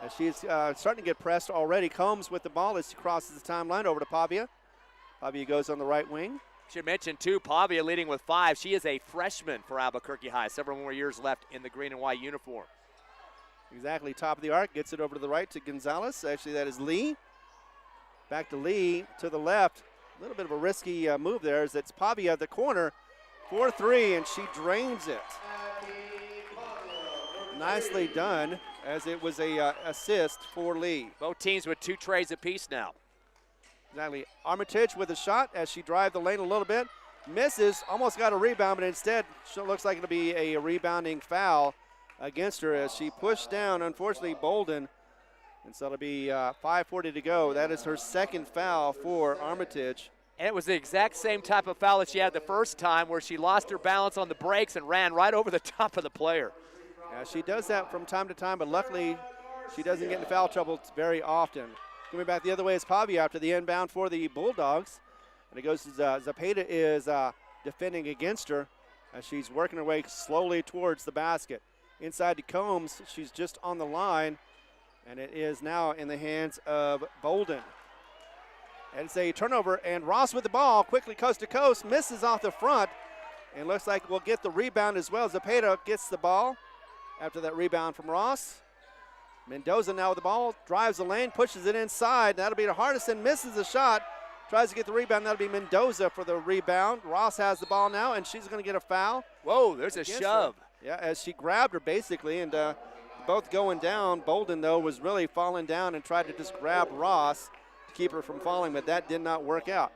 As she's starting to get pressed already. Combs with the ball as she crosses the timeline over to Pavia. Pavia goes on the right wing. Should mention, too, Pavia leading with 5. She is a freshman for Albuquerque High. Several more years left in the green and white uniform. Exactly, top of the arc, gets it over to the right to Gonzalez. Actually, that is Lee. Back to Lee to the left. A little bit of a risky move there as it's Pavia at the corner. 4-3, and she drains it. Nicely done, as it was a assist for Lee. Both teams with 2 trays apiece now. Exactly. Armitage with a shot as she drives the lane a little bit. Misses, almost got a rebound, but instead it looks like it'll be a rebounding foul against her as she pushed down, unfortunately, Bolden. And so it'll be 5:40 to go. That is her second foul for Armitage. And it was the exact same type of foul that she had the first time where she lost her balance on the brakes and ran right over the top of the player. Yeah, she does that from time to time, but luckily she doesn't get into foul trouble very often. Coming back the other way is Pavia after the inbound for the Bulldogs. And it goes to Zapata is defending against her as she's working her way slowly towards the basket. Inside to Combs, she's just on the line, and it is now in the hands of Bolden. And it's a turnover, and Ross with the ball, quickly coast to coast, misses off the front, and looks like we'll get the rebound as well. Zapata gets the ball after that rebound from Ross. Mendoza now with the ball, drives the lane, pushes it inside. That'll be to Hardison, misses the shot, tries to get the rebound. That'll be Mendoza for the rebound. Ross has the ball now, and she's going to get a foul. Whoa, there's a shove. Yeah, as she grabbed her basically, and both going down. Bolden, though, was really falling down and tried to just grab Ross to keep her from falling, but that did not work out.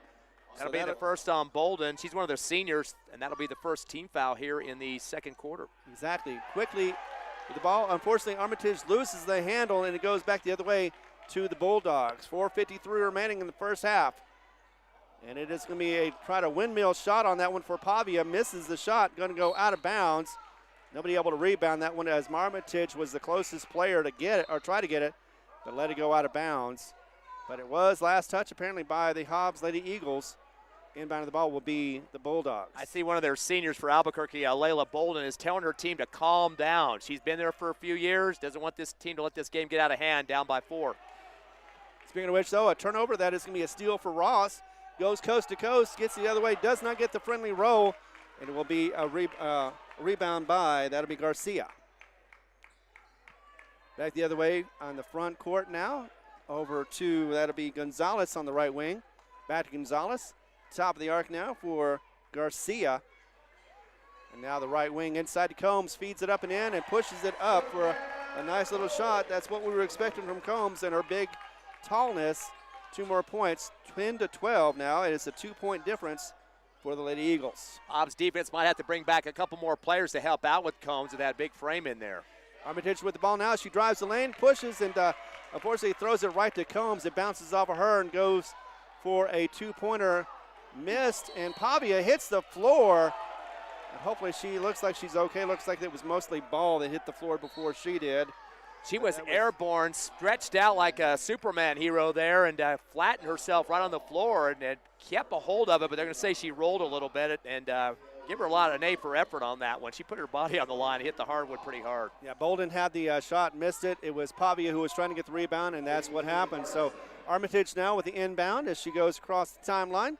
That'll be the first on Bolden. She's one of their seniors, and that'll be the first team foul here in the second quarter. Exactly. Quickly with the ball. Unfortunately, Armitage loses the handle, and it goes back the other way to the Bulldogs. 4:53 remaining in the first half. And it is going to be try to windmill shot on that one for Pavia. Misses the shot, going to go out of bounds. Nobody able to rebound that one as Armitage was the closest player to get it, or try to get it, but let it go out of bounds. But it was last touch apparently by the Hobbs Lady Eagles. Inbound of the ball will be the Bulldogs. I see one of their seniors for Albuquerque, Layla Bolden, is telling her team to calm down. She's been there for a few years, doesn't want this team to let this game get out of hand, down by 4. Speaking of which, though, a turnover. That is going to be a steal for Ross. Goes coast to coast, gets the other way, does not get the friendly roll, and it will be a rebound by, that'll be Garcia. Back the other way on the front court now. Over to, that'll be Gonzalez on the right wing. Back to Gonzalez. Top of the arc now for Garcia. And now the right wing inside to Combs, feeds it up and in and pushes it up for a nice little shot. That's what we were expecting from Combs and her big tallness. 2 more points, 10-12 now. It is a 2-point difference for the Lady Eagles. Hobbs defense might have to bring back a couple more players to help out with Combs with that big frame in there. Armitage with the ball now. She drives the lane, pushes, and unfortunately throws it right to Combs. It bounces off of her and goes for a 2-pointer. Missed, and Pavia hits the floor. And hopefully she looks like she's okay. Looks like it was mostly ball that hit the floor before she did. She was airborne, stretched out like a Superman hero there, and flattened herself right on the floor and kept a hold of it, but they're going to say she rolled a little bit and give her a lot of an A for effort on that one. She put her body on the line, hit the hardwood pretty hard. Yeah, Bolden had the shot, missed it. It was Pavia who was trying to get the rebound, and that's what happened. So Armitage now with the inbound as she goes across the timeline.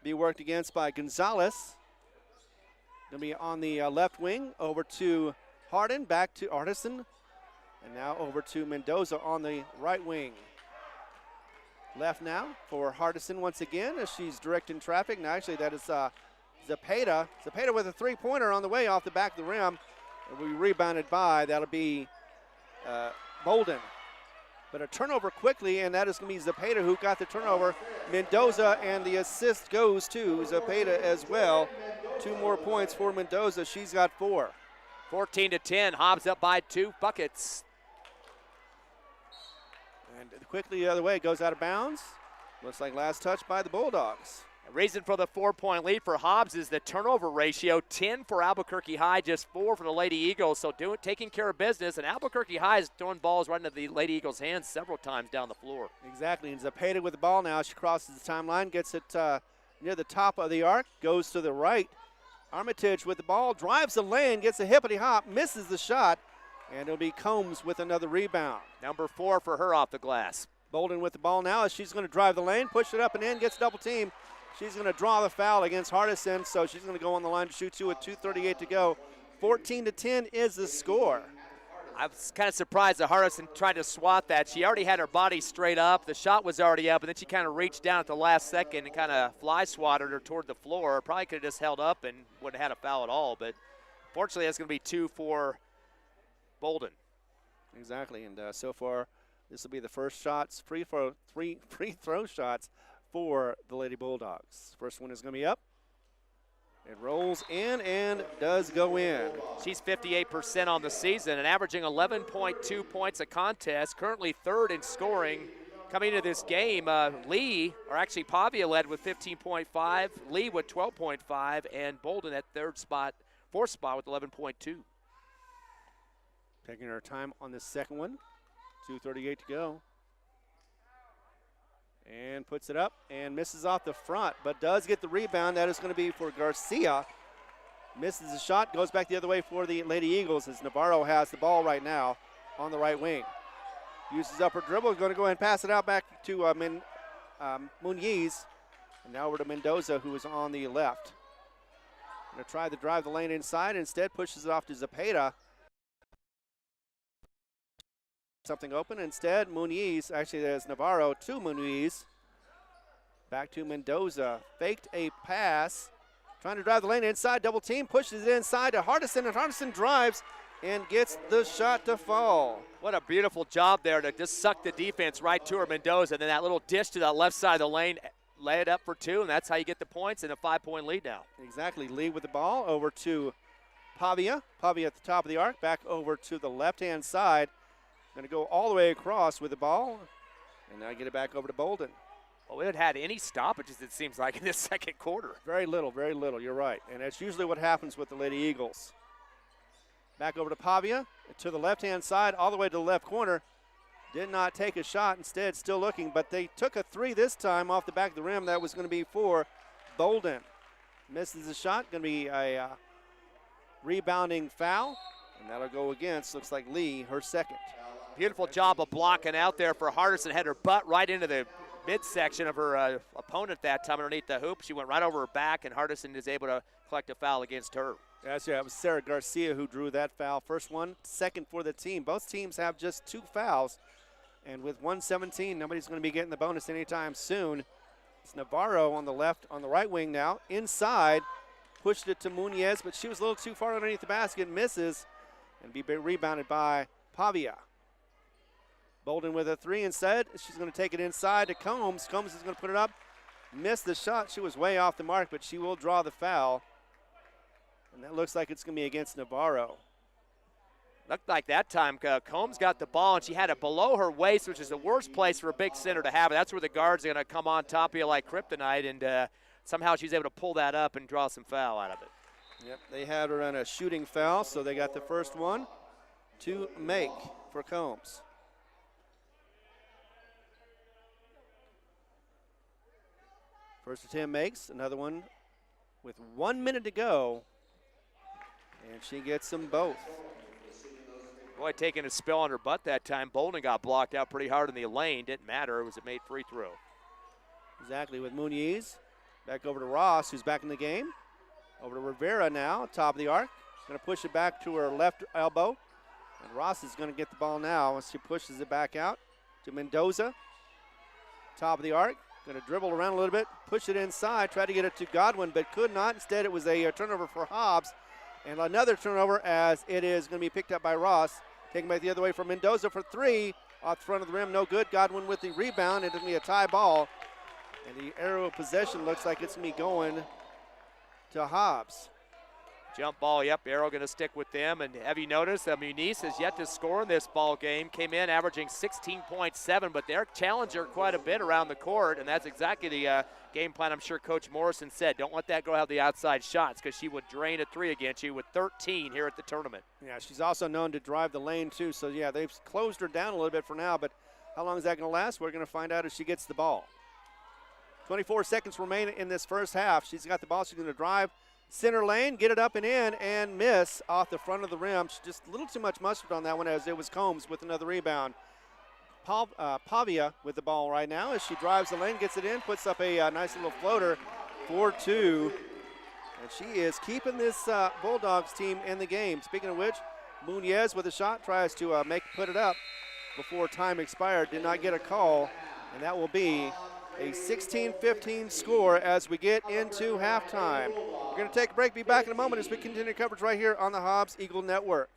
Be worked against by Gonzalez. Going to be on the left wing, over to Hardin, back to Artisan, and now over to Mendoza on the right wing. Left now for Hardison once again as she's directing traffic. Now actually that is Zapata. Zapata with a 3-pointer on the way off the back of the rim. It will be rebounded by, that'll be Bolden. But a turnover quickly, and that is going to be Zapata who got the turnover. Mendoza, and the assist goes to Zapata as well. 2 more points for Mendoza. She's got 4. 14-10, Hobbs up by 2 buckets. And quickly the other way, it goes out of bounds. Looks like last touch by the Bulldogs. The reason for the 4-point lead for Hobbs is the turnover ratio, 10 for Albuquerque High, just 4 for the Lady Eagles. So taking care of business, and Albuquerque High is throwing balls right into the Lady Eagles' hands several times down the floor. Exactly, and Zepeda with the ball now. She crosses the timeline, gets it near the top of the arc, goes to the right. Armitage with the ball, drives the lane, gets a hippity hop, misses the shot, and it'll be Combs with another rebound. Number 4 for her off the glass. Bolden with the ball now as she's going to drive the lane, push it up and in, gets double team. She's going to draw the foul against Hardison, so she's going to go on the line to shoot 2 with 2:38 to go. 14-10 is the score. I was kind of surprised that Hardison tried to swat that. She already had her body straight up. The shot was already up, and then she kind of reached down at the last second and kind of fly swatted her toward the floor. Probably could have just held up and wouldn't have had a foul at all, but fortunately that's going to be 2 for Bolden. Exactly, and so far this will be the first shots, free throw shots for the Lady Bulldogs. First one is going to be up. It rolls in and does go in. She's 58% on the season and averaging 11.2 points a contest, currently 3rd in scoring. Coming into this game, Lee, or actually Pavia led with 15.5, Lee with 12.5, and Bolden at 4th spot with 11.2. Taking our time on this second one. 2:38 to go. And puts it up and misses off the front, but does get the rebound. That is going to be for Garcia. Misses the shot, goes back the other way for the Lady Eagles as Navarro has the ball right now on the right wing. Uses up her dribble, going to go ahead and pass it out back to Muniz. And now over to Mendoza, who is on the left. Going to try to drive the lane inside, instead pushes it off to Zepeda. Something open. Instead, Muniz, actually there's Navarro to Muniz. Back to Mendoza. Faked a pass. Trying to drive the lane inside. Double team. Pushes it inside to Hardison. And Hardison drives and gets the shot to fall. What a beautiful job there to just suck the defense right to her, Mendoza. And then that little dish to the left side of the lane. Lay it up for 2, and that's how you get the points and a 5-point lead now. Exactly. Lee with the ball over to Pavia. Pavia at the top of the arc. Back over to the left-hand side. Going to go all the way across with the ball, and now get it back over to Bolden. Well, we haven't had any stoppages, it seems like, in this second quarter. Very little, you're right. And that's usually what happens with the Lady Eagles. Back over to Pavia, to the left-hand side, all the way to the left corner. Did not take a shot, instead still looking, but they took a 3 this time off the back of the rim. That was going to be for Bolden. Misses the shot, going to be a rebounding foul, and that'll go against, looks like Lee, her second. Beautiful job of blocking out there for Hardison. Had her butt right into the midsection of her opponent that time underneath the hoop. She went right over her back, and Hardison is able to collect a foul against her. Yes, yeah, it was Sarah Garcia who drew that foul. First one, second for the team. Both teams have just 2 fouls, and with 117, nobody's going to be getting the bonus anytime soon. It's Navarro on the left, on the right wing now. Inside, pushed it to Muniz, but she was a little too far underneath the basket, misses, and be rebounded by Pavia. Bolden with a 3 instead. She's going to take it inside to Combs. Combs is going to put it up. Missed the shot. She was way off the mark, but she will draw the foul. And that looks like it's going to be against Navarro. Looked like that time Combs got the ball, and she had it below her waist, which is the worst place for a big center to have it. That's where the guards are going to come on top of you like kryptonite, and somehow she's able to pull that up and draw some foul out of it. Yep, they had her on a shooting foul, so they got the first one to make for Combs. First attempt makes, another one with 1 minute to go, and she gets them both. Boy, taking a spill on her butt that time. Bolden got blocked out pretty hard in the lane. Didn't matter. It was a made free throw. Exactly, with Muniz. Back over to Ross, who's back in the game. Over to Rivera now, top of the arc. Going to push it back to her left elbow. And Ross is going to get the ball now as she pushes it back out to Mendoza. Top of the arc. Going to dribble around a little bit, push it inside, try to get it to Godwin, but could not. Instead, it was a turnover for Hobbs. And another turnover as it is going to be picked up by Ross. Taking back the other way for Mendoza for 3. Off the front of the rim, no good. Godwin with the rebound. It's going to be a tie ball. And the arrow of possession looks like it's going to be going to Hobbs. Jump ball, yep, arrow going to stick with them. And have you noticed that Muniz has yet to score in this ball game? Came in averaging 16.7, but they're challenged her quite a bit around the court, and that's exactly the game plan I'm sure Coach Morrison said. Don't let that girl have the outside shots because she would drain a three against you with 13 here at the tournament. Yeah, she's also known to drive the lane too, so yeah, they've closed her down a little bit for now, but how long is that going to last? We're going to find out as she gets the ball. 24 seconds remain in this first half. She's got the ball. She's going to drive center lane, get it up and in, and miss off the front of the rim. She's just a little too much mustard on that one, as it was Combs with another rebound. Pavia with the ball right now as she drives the lane, gets it in, puts up a nice little floater, 4-2. And she is keeping this Bulldogs team in the game. Speaking of which, Muniz with a shot tries to put it up before time expired. Did not get a call, and that will be a 16-15 score as we get into halftime. We're going to take a break. Be back in a moment as we continue coverage right here on the Hobbs Eagle Network.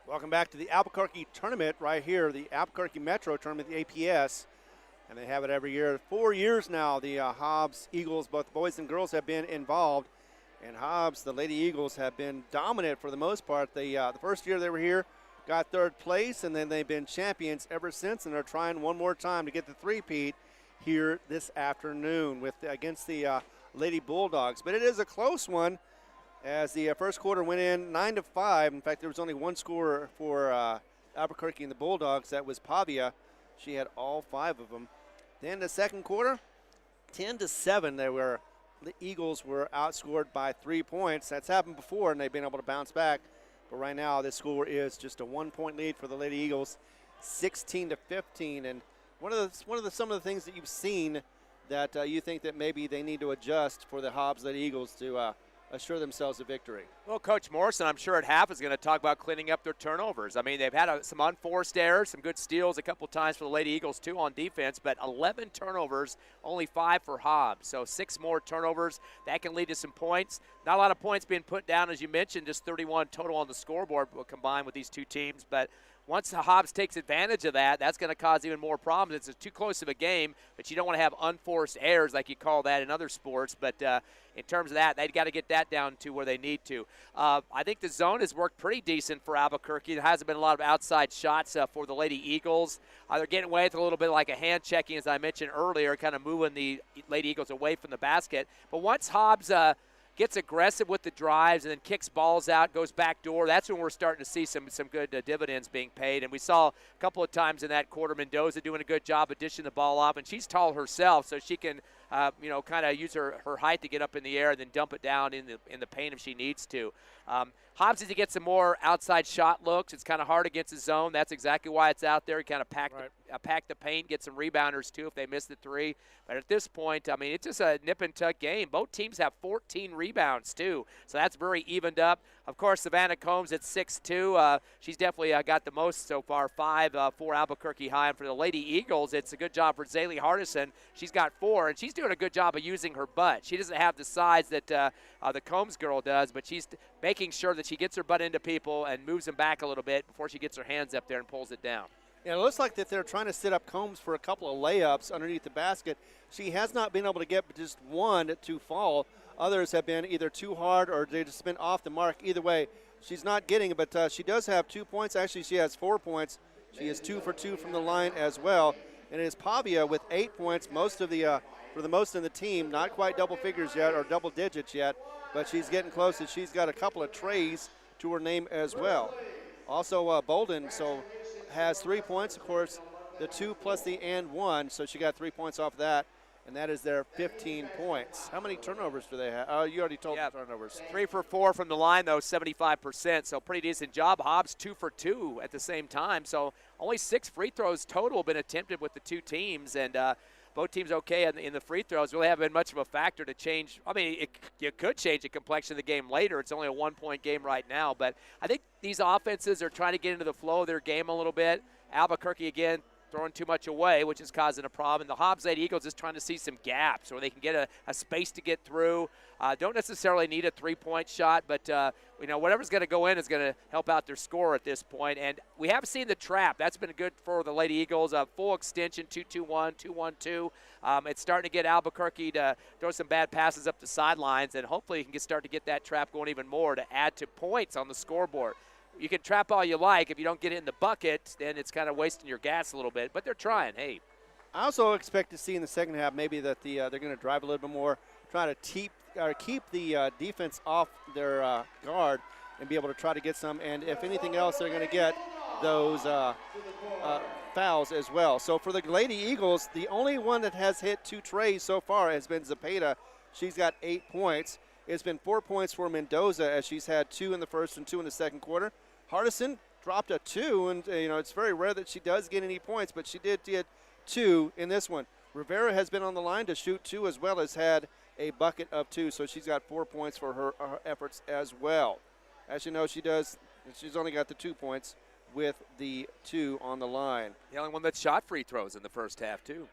Welcome back to the Albuquerque tournament right here, the Albuquerque Metro tournament, the APS. And they have it every year. 4 years now, the Hobbs Eagles, both boys and girls, have been involved. And Hobbs, the Lady Eagles, have been dominant for the most part. They, the first year they were here, got third place, and then they've been champions ever since, and they're trying one more time to get the three-peat here this afternoon against the Lady Bulldogs. But it is a close one, as the first quarter went in 9-5. In fact, there was only one scorer for Albuquerque and the Bulldogs. That was Pavia. She had all 5 of them. Then the second quarter, 10-7. The Eagles were outscored by 3 points. That's happened before, and they've been able to bounce back. But right now, this score is just a 1-point lead for the Lady Eagles, 16-15. And some of the things that you've seen that you think that maybe they need to adjust for the Hobbs Lady Eagles to assure themselves a victory. Well, Coach Morrison, I'm sure at half is going to talk about cleaning up their turnovers. I mean, they've had some unforced errors, some good steals a couple times for the Lady Eagles, too, on defense, but 11 turnovers, only 5 for Hobbs. So 6 more turnovers. That can lead to some points. Not a lot of points being put down, as you mentioned, just 31 total on the scoreboard combined with these two teams. But once the Hobbs takes advantage of that, that's going to cause even more problems. It's too close of a game, but you don't want to have unforced errors like you call that in other sports. But in terms of that, they've got to get that down to where they need to. I think the zone has worked pretty decent for Albuquerque. There hasn't been a lot of outside shots for the Lady Eagles. They're getting away with a little bit like a hand checking, as I mentioned earlier, kind of moving the Lady Eagles away from the basket. But once Hobbs gets aggressive with the drives and then kicks balls out, goes back door, that's when we're starting to see some good dividends being paid. And we saw a couple of times in that quarter Mendoza doing a good job of dishing the ball off, and she's tall herself, so she can kind of use her height to get up in the air and then dump it down in the paint if she needs to. Hobbs needs to get some more outside shot looks. It's kind of hard against the zone. That's exactly why it's out there. Kind of pack the paint, get some rebounders too if they miss the three. But at this point, I mean, it's just a nip and tuck game. Both teams have 14 rebounds too, so that's very evened up. Of course, Savannah Combs at 6'2". She's definitely got the most so far, 5 for Albuquerque High. And for the Lady Eagles, it's a good job for Zaylee Hardison. She's got 4, and she's doing a good job of using her butt. She doesn't have the size that the Combs girl does, but she's making sure that she gets her butt into people and moves them back a little bit before she gets her hands up there and pulls it down. Yeah, it looks like that they're trying to set up Combs for a couple of layups underneath the basket. She has not been able to get just one to fall. Others have been either too hard or they've just been off the mark. Either way, she's not getting it, but she does have 2 points. Actually, she has 4 points. She is 2 for 2 from the line as well. And it is Pavia with 8 points, most of the for the most in the team. Not quite double figures yet or double digits yet, but she's getting close, and she's got a couple of trays to her name as well. Also, Bolden has 3 points, of course, the 2 plus the and 1, so she got 3 points off that, and that is their 15 points. How many turnovers do they have? Oh, you already told the turnovers. 3 for 4 from the line, though, 75%, so pretty decent job. Hobbs 2 for 2 at the same time, so only 6 free throws total been attempted with the two teams, and both teams okay in the free throws. Really haven't been much of a factor to change. I mean, it could change the complexion of the game later. It's only a 1-point game right now. But I think these offenses are trying to get into the flow of their game a little bit. Albuquerque, again, throwing too much away, which is causing a problem. The Hobbs Lady Eagles is trying to see some gaps where they can get a space to get through. Don't necessarily need a three-point shot, but whatever's going to go in is going to help out their score at this point. And we have seen the trap. That's been good for the Lady Eagles. Full extension, 2-2-1, 2-1-2. It's starting to get Albuquerque to throw some bad passes up the sidelines, and hopefully you can start to get that trap going even more to add to points on the scoreboard. You can trap all you like. If you don't get it in the bucket, then it's kind of wasting your gas a little bit. But they're trying. Hey. I also expect to see in the second half maybe that they're going to drive a little bit more, try to keep the defense off their guard and be able to try to get some. And if anything else, they're going to get those fouls as well. So for the Lady Eagles, the only one that has hit 2 trays so far has been Zepeda. She's got 8 points. It's been 4 points for Mendoza as she's had 2 in the first and 2 in the second quarter. Hardison dropped a 2, and it's very rare that she does get any points, but she did get 2 in this one. Rivera has been on the line to shoot 2 as well as had a bucket of 2, so she's got 4 points for her efforts as well. As you know, she's only got the 2 points with the 2 on the line. The only one that shot free throws in the first half, too.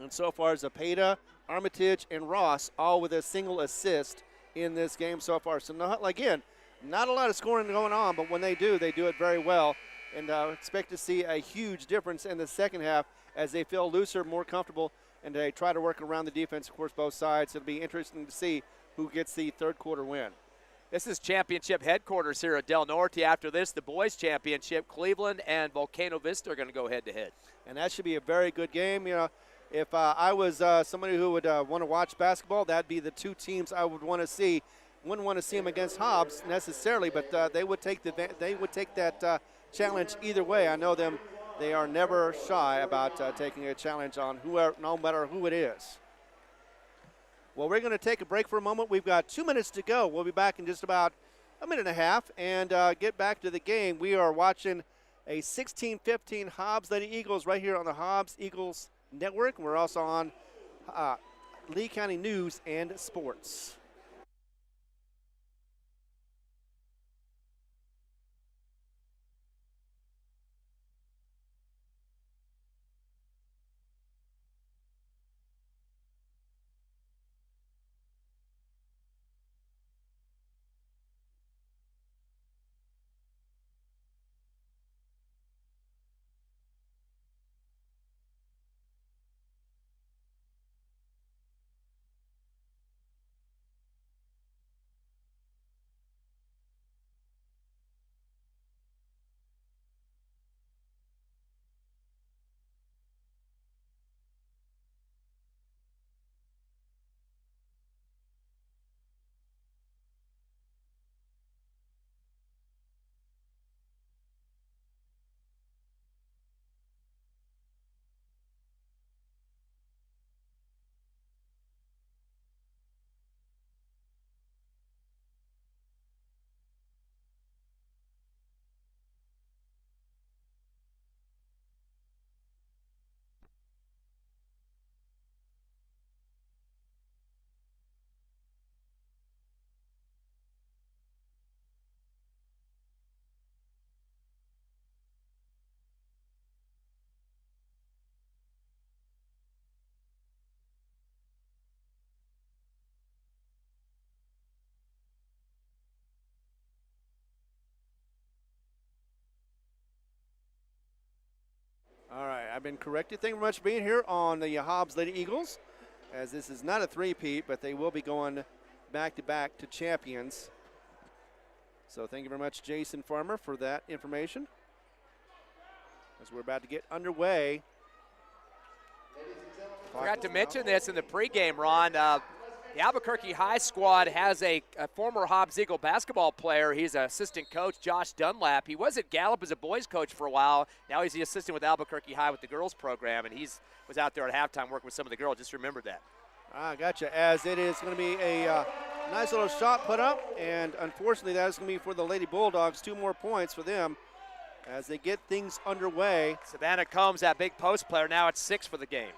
And so far, Zepeda, Armitage, and Ross all with a single assist in this game so far. So, not a lot of scoring going on, but when they do it very well. And expect to see a huge difference in the second half as they feel looser, more comfortable, and they try to work around the defense, of course, both sides. It'll be interesting to see who gets the third quarter win. This is championship headquarters here at Del Norte. After this, the boys' championship, Cleveland and Volcano Vista are going to go head-to-head. And that should be a very good game. If I was somebody who would want to watch basketball, that'd be the 2 teams I would want to see. Wouldn't want to see them against Hobbs necessarily, but they would take that challenge either way. I know them; they are never shy about taking a challenge on whoever, no matter who it is. Well, we're going to take a break for a moment. We've got 2 minutes to go. We'll be back in just about a minute and a half and get back to the game. We are watching a 16-15 Hobbs Lady Eagles right here on the Hobbs Eagles Network. We're also on Lee County News and Sports. I've been corrected. Thank you very much for being here on the Hobbs Lady Eagles, as this is not a three-peat, but they will be going back-to-back to champions. So thank you very much, Jason Farmer, for that information. As we're about to get underway. Forgot to mention this in the pregame, Ron. The Albuquerque High squad has a former Hobbs Eagle basketball player. He's an assistant coach, Josh Dunlap. He was at Gallup as a boys coach for a while. Now he's the assistant with Albuquerque High with the girls program, and he's was out there at halftime working with some of the girls. Just remember that. Gotcha. As it is going to be a nice little shot put up, and unfortunately that is going to be for the Lady Bulldogs. 2 more points for them as they get things underway. Savannah Combs, that big post player. Now it's 6 for the game.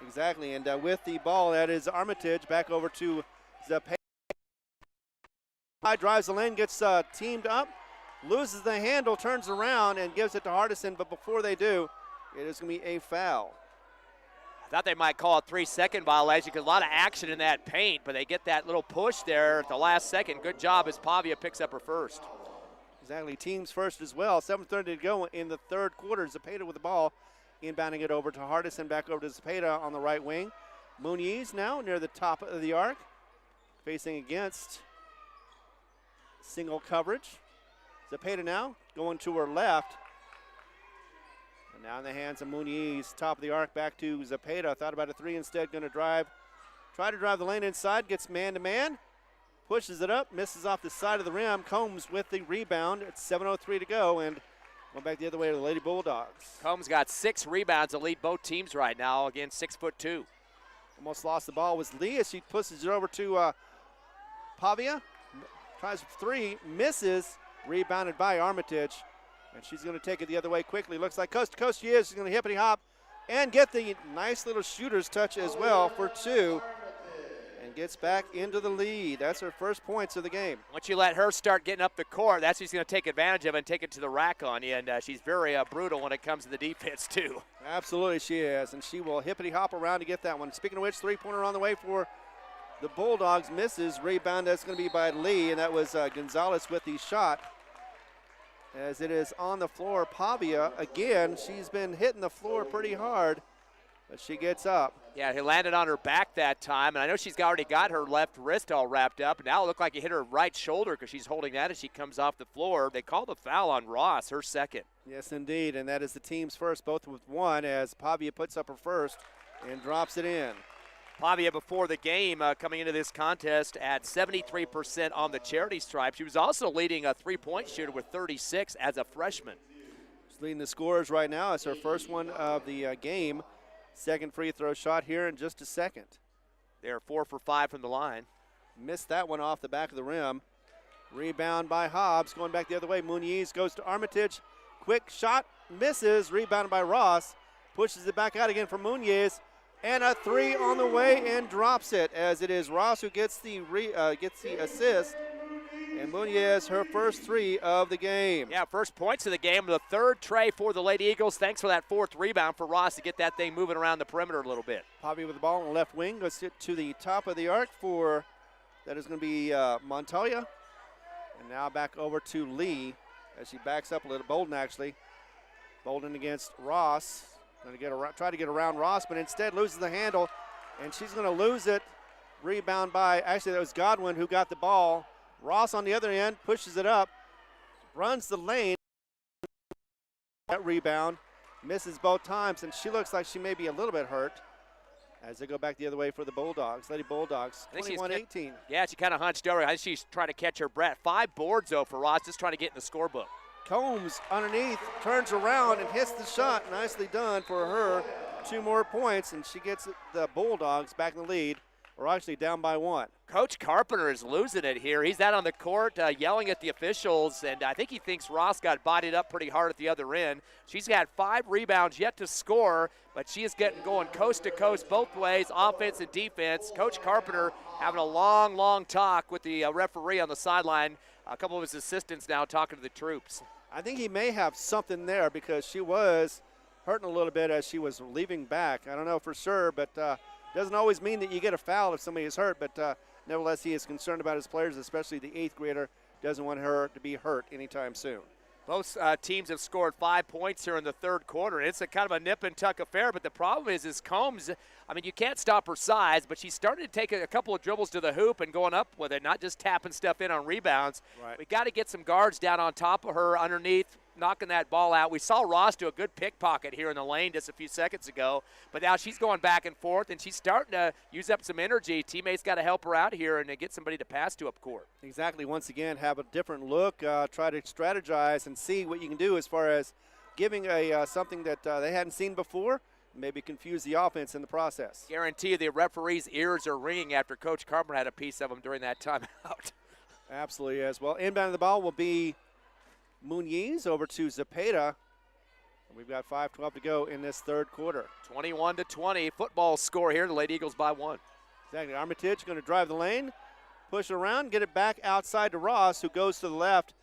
Exactly, and with the ball, that is Armitage back over to Zepeda. Drives the lane, gets teamed up, loses the handle, turns around, and gives it to Hardison. But before they do, it is going to be a foul. I thought they might call a 3-second violation because a lot of action in that paint, but they get that little push there at the last second. Good job as Pavia picks up her first. Exactly, teams first as well. 7:30 to go in the third quarter. Zepeda with the ball. Inbounding it over to Hardison, back over to Zepeda on the right wing. Muniz now near the top of the arc, facing against single coverage. Zepeda now going to her left. And now in the hands of Muniz, top of the arc, back to Zepeda. Thought about a 3 instead, going to try to drive the lane inside, gets man-to-man, pushes it up, misses off the side of the rim. Combs with the rebound. It's 7:03 to go, and going back the other way to the Lady Bulldogs. Combs got 6 rebounds to lead both teams right now. Again, 6'2". Almost lost the ball was Lee as she pushes it over to Pavia. Tries for 3, misses, rebounded by Armitage. And she's going to take it the other way quickly. Looks like coast to coast she is. She's going to hippity hop and get the nice little shooter's touch as well for 2. And gets back into the lead. That's her first points of the game. Once you let her start getting up the court, that's what she's going to take advantage of and take it to the rack on you. And she's very brutal when it comes to the defense, too. Absolutely she is. And she will hippity-hop around to get that one. Speaking of which, 3-pointer on the way for the Bulldogs. Misses. Rebound, that's going to be by Lee. And that was Gonzalez with the shot. As it is on the floor, Pavia, again, she's been hitting the floor pretty hard. But she gets up. Yeah, he landed on her back that time, and I know she's already got her left wrist all wrapped up, and now it looked like he hit her right shoulder because she's holding that as she comes off the floor. They called the foul on Ross, her second. Yes, indeed, and that is the team's first, both with 1, as Pavia puts up her first and drops it in. Pavia before the game coming into this contest at 73% on the charity stripe. She was also leading a 3-point shooter with 36 as a freshman. She's leading the scorers right now. It's her first one of the game. Second free throw shot here in just a second. They're 4 for 5 from the line. Missed that one off the back of the rim. Rebound by Hobbs. Going back the other way. Muniz goes to Armitage. Quick shot. Misses. Rebounded by Ross. Pushes it back out again for Muniz. And a 3 on the way and drops it, as it is Ross who gets the assist. And Muniz, her first 3 of the game. Yeah, first points of the game. The third tray for the Lady Eagles. Thanks for that 4th rebound for Ross to get that thing moving around the perimeter a little bit. Pavia with the ball on the left wing. Goes to the top of the arc for, that is going to be Montoya. And now back over to Lee as she backs up a little. Bolden actually. Bolden against Ross. Going to try to get around Ross, but instead loses the handle. And she's going to lose it. Rebound by, actually that was Godwin who got the ball. Ross on the other end pushes it up, runs the lane. That rebound, misses both times, and she looks like she may be a little bit hurt as they go back the other way for the Bulldogs. Lady Bulldogs, 21-18. Yeah, she kind of hunched over. I think she's trying to catch her breath. 5 boards, though, for Ross, just trying to get in the scorebook. Combs underneath, turns around and hits the shot. Nicely done for her. 2 more points, and she gets the Bulldogs back in the lead. We're actually down by 1. Coach Carpenter is losing it here. He's out on the court yelling at the officials, and I think he thinks Ross got bodied up pretty hard at the other end. She's got 5 rebounds yet to score, but she is going coast to coast both ways, offense and defense. Coach Carpenter having a long, long talk with the referee on the sideline. A couple of his assistants now talking to the troops. I think he may have something there because she was hurting a little bit as she was leaving back. I don't know for sure, but doesn't always mean that you get a foul if somebody is hurt, but nevertheless, he is concerned about his players, especially the 8th grader. Doesn't want her to be hurt anytime soon. Both teams have scored 5 points here in the third quarter. It's a kind of a nip and tuck affair, but the problem is Combs, I mean, you can't stop her size, but she's starting to take a couple of dribbles to the hoop and going up with it, not just tapping stuff in on rebounds. Right. We got to get some guards down on top of her underneath, knocking that ball out. We saw Ross do a good pickpocket here in the lane just a few seconds ago, but now she's going back and forth, and she's starting to use up some energy. Teammates got to help her out here and get somebody to pass to up court. Exactly. Once again, have a different look, try to strategize and see what you can do as far as giving something that they hadn't seen before, maybe confuse the offense in the process. Guarantee you the referee's ears are ringing after Coach Carpenter had a piece of them during that timeout. Absolutely as well. Inbound of the ball will be Muniz over to Zepeda. We've got 5:12 to go in this third quarter. 21-20 football score here. The Lady Eagles by 1. Exactly. Armitage going to drive the lane, push it around, get it back outside to Ross, who goes to the left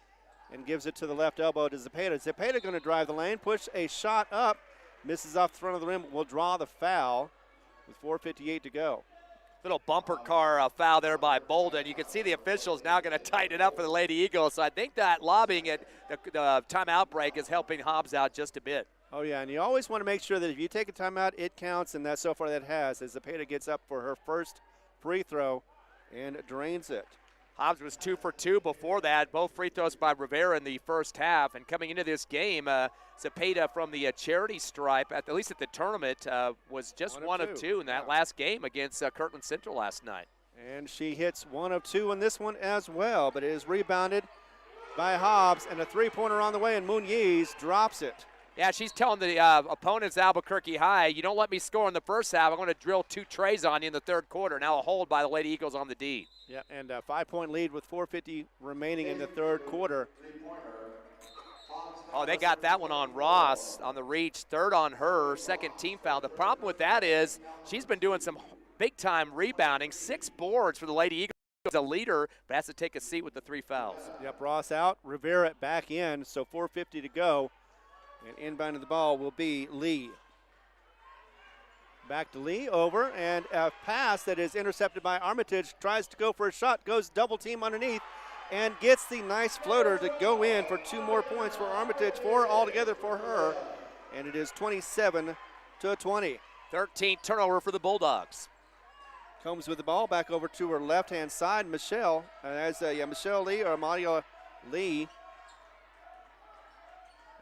and gives it to the left elbow to Zepeda. Zepeda going to drive the lane, push a shot up, misses off the front of the rim, will draw the foul with 4:58 to go. Little bumper car foul there by Bolden. You can see the officials now going to tighten it up for the Lady Eagles. So I think that lobbying at the timeout break is helping Hobbs out just a bit. Oh, yeah, and you always want to make sure that if you take a timeout, it counts, and that so far that has, as Zepeda gets up for her first free throw and drains it. Hobbs was 2 for 2 before that, both free throws by Rivera in the first half. And coming into this game, Zepeda from the charity stripe, at least at the tournament, was just one of two in that last game against Kirtland Central last night. And she hits 1 of 2 in this one as well, but it is rebounded by Hobbs, and a three-pointer on the way, and Muniz drops it. Yeah, she's telling the opponents, Albuquerque High, you don't let me score in the first half, I'm going to drill 2 trays on you in the third quarter. Now a hold by the Lady Eagles on the D. Yeah, and a 5-point lead with 4:50 remaining in the third quarter. Oh, they got that one on Ross on the reach. Third on her, second team foul. The problem with that is she's been doing some big-time rebounding. 6 boards for the Lady Eagles. As a leader, but has to take a seat with the 3 fouls. Yep, Ross out, Rivera back in, so 4:50 to go. And inbound of the ball will be Lee. Back to Lee, over, and a pass that is intercepted by Armitage. Tries to go for a shot, goes double team underneath, and gets the nice floater to go in for 2 more points for Armitage, 4 altogether for her. And it is 27-20. 13th turnover for the Bulldogs. Combs with the ball back over to her left-hand side. Michelle, Michelle Lee or Amalia Lee.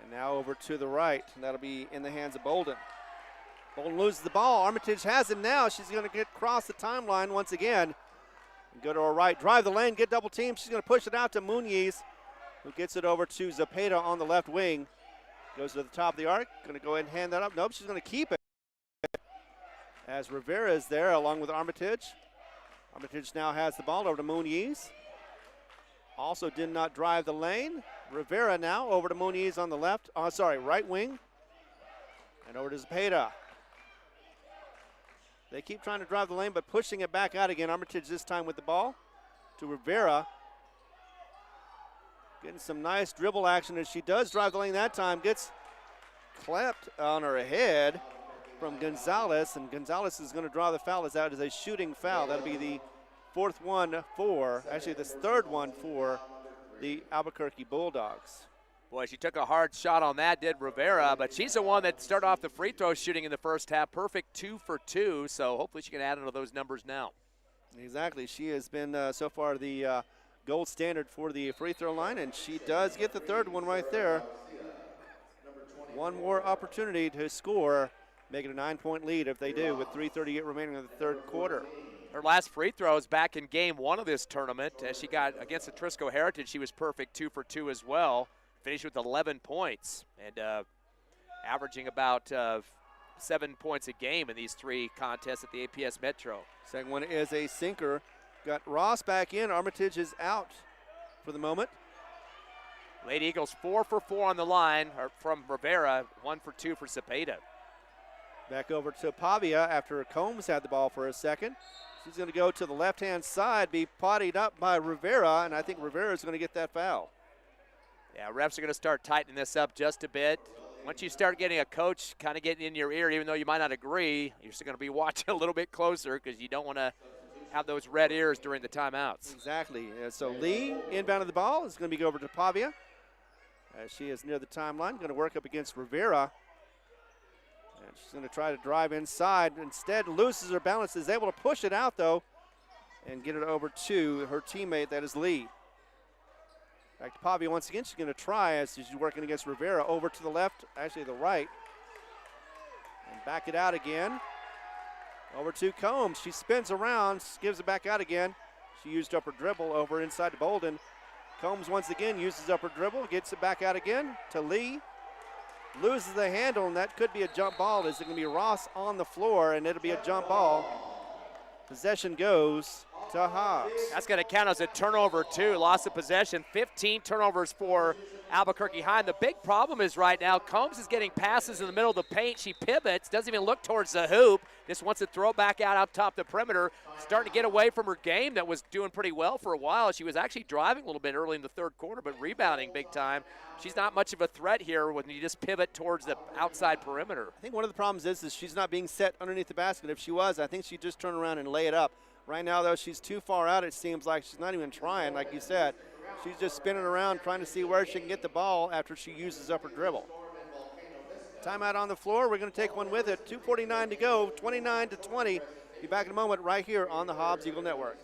And now over to the right, and that'll be in the hands of Bolden. Bolden loses the ball. Armitage has it now. She's going to get across the timeline once again. And go to her right, drive the lane, get double team. She's going to push it out to Muniz, who gets it over to Zepeda on the left wing. Goes to the top of the arc, going to go ahead and hand that up. Nope, she's going to keep it. As Rivera is there along with Armitage. Armitage now has the ball over to Muniz. Also did not drive the lane. Rivera now over to Muniz on the left, right wing. And over to Zepeda. They keep trying to drive the lane, but pushing it back out again. Armitage this time with the ball to Rivera. Getting some nice dribble action as she does drive the lane that time. Gets clapped on her head from Gonzalez, and Gonzalez is going to draw the foul as that is a shooting foul. That'll be the fourth one for, actually this third one for the Albuquerque Bulldogs. Boy, she took a hard shot on that, did Rivera, but she's the one that started off the free throw shooting in the first half. Perfect 2 for 2, so hopefully she can add into those numbers now. Exactly. She has been so far the gold standard for the free throw line, and she does get the third one right there. One more opportunity to score, make it a 9-point lead if they do, with 3:38 remaining in the third quarter. Her last free throw is back in game 1 of this tournament. As she got against the Trisco Heritage, she was perfect 2 for 2 as well. Finished with 11 points and averaging about 7 points a game in these 3 contests at the APS Metro. Second one is a sinker. Got Ross back in. Armitage is out for the moment. Lady Eagles 4 for 4 on the line from Rivera, 1 for 2 for Zepeda. Back over to Pavia after Combs had the ball for a second. She's going to go to the left-hand side, be pottied up by Rivera, and I think Rivera is going to get that foul. Yeah, refs are going to start tightening this up just a bit. Once you start getting a coach kind of getting in your ear, even though you might not agree, you're still going to be watching a little bit closer because you don't want to have those red ears during the timeouts. Exactly. So Lee, inbound of the ball, is going to be over to Pavia. as she is near the timeline. Going to work up against Rivera. And she's going to try to drive inside. Instead, loses her balance, is able to push it out, though, and get it over to her teammate, that is Lee. Back to Pavia once again. She's going to try as she's working against Rivera. Over to the left, actually the right. And back it out again. Over to Combs. She spins around, gives it back out again. She used up her dribble over inside to Bolden. Combs once again uses up her dribble, gets it back out again to Lee. Loses the handle, and that could be a jump ball. It's going to be Ross on the floor, and it'll be a jump ball. Possession goes to Hobbs. That's going to count as a turnover, too. Loss of possession, 15 turnovers for Albuquerque High. And the big problem is right now, Combs is getting passes in the middle of the paint. She pivots, doesn't even look towards the hoop. Just wants to throw back out up top the perimeter. Starting to get away from her game that was doing pretty well for a while. She was actually driving a little bit early in the third quarter, but rebounding big time. She's not much of a threat here when you just pivot towards the outside perimeter. I think one of the problems is she's not being set underneath the basket. If she was, I think she'd just turn around and lay it up. Right now, though, she's too far out, it seems like. She's not even trying, like you said. She's just spinning around trying to see where she can get the ball after she uses up her dribble. Timeout on the floor. We're going to take one with it. 2:49 to go, 29-20. Be back in a moment right here on the Hobbs Eagle Network.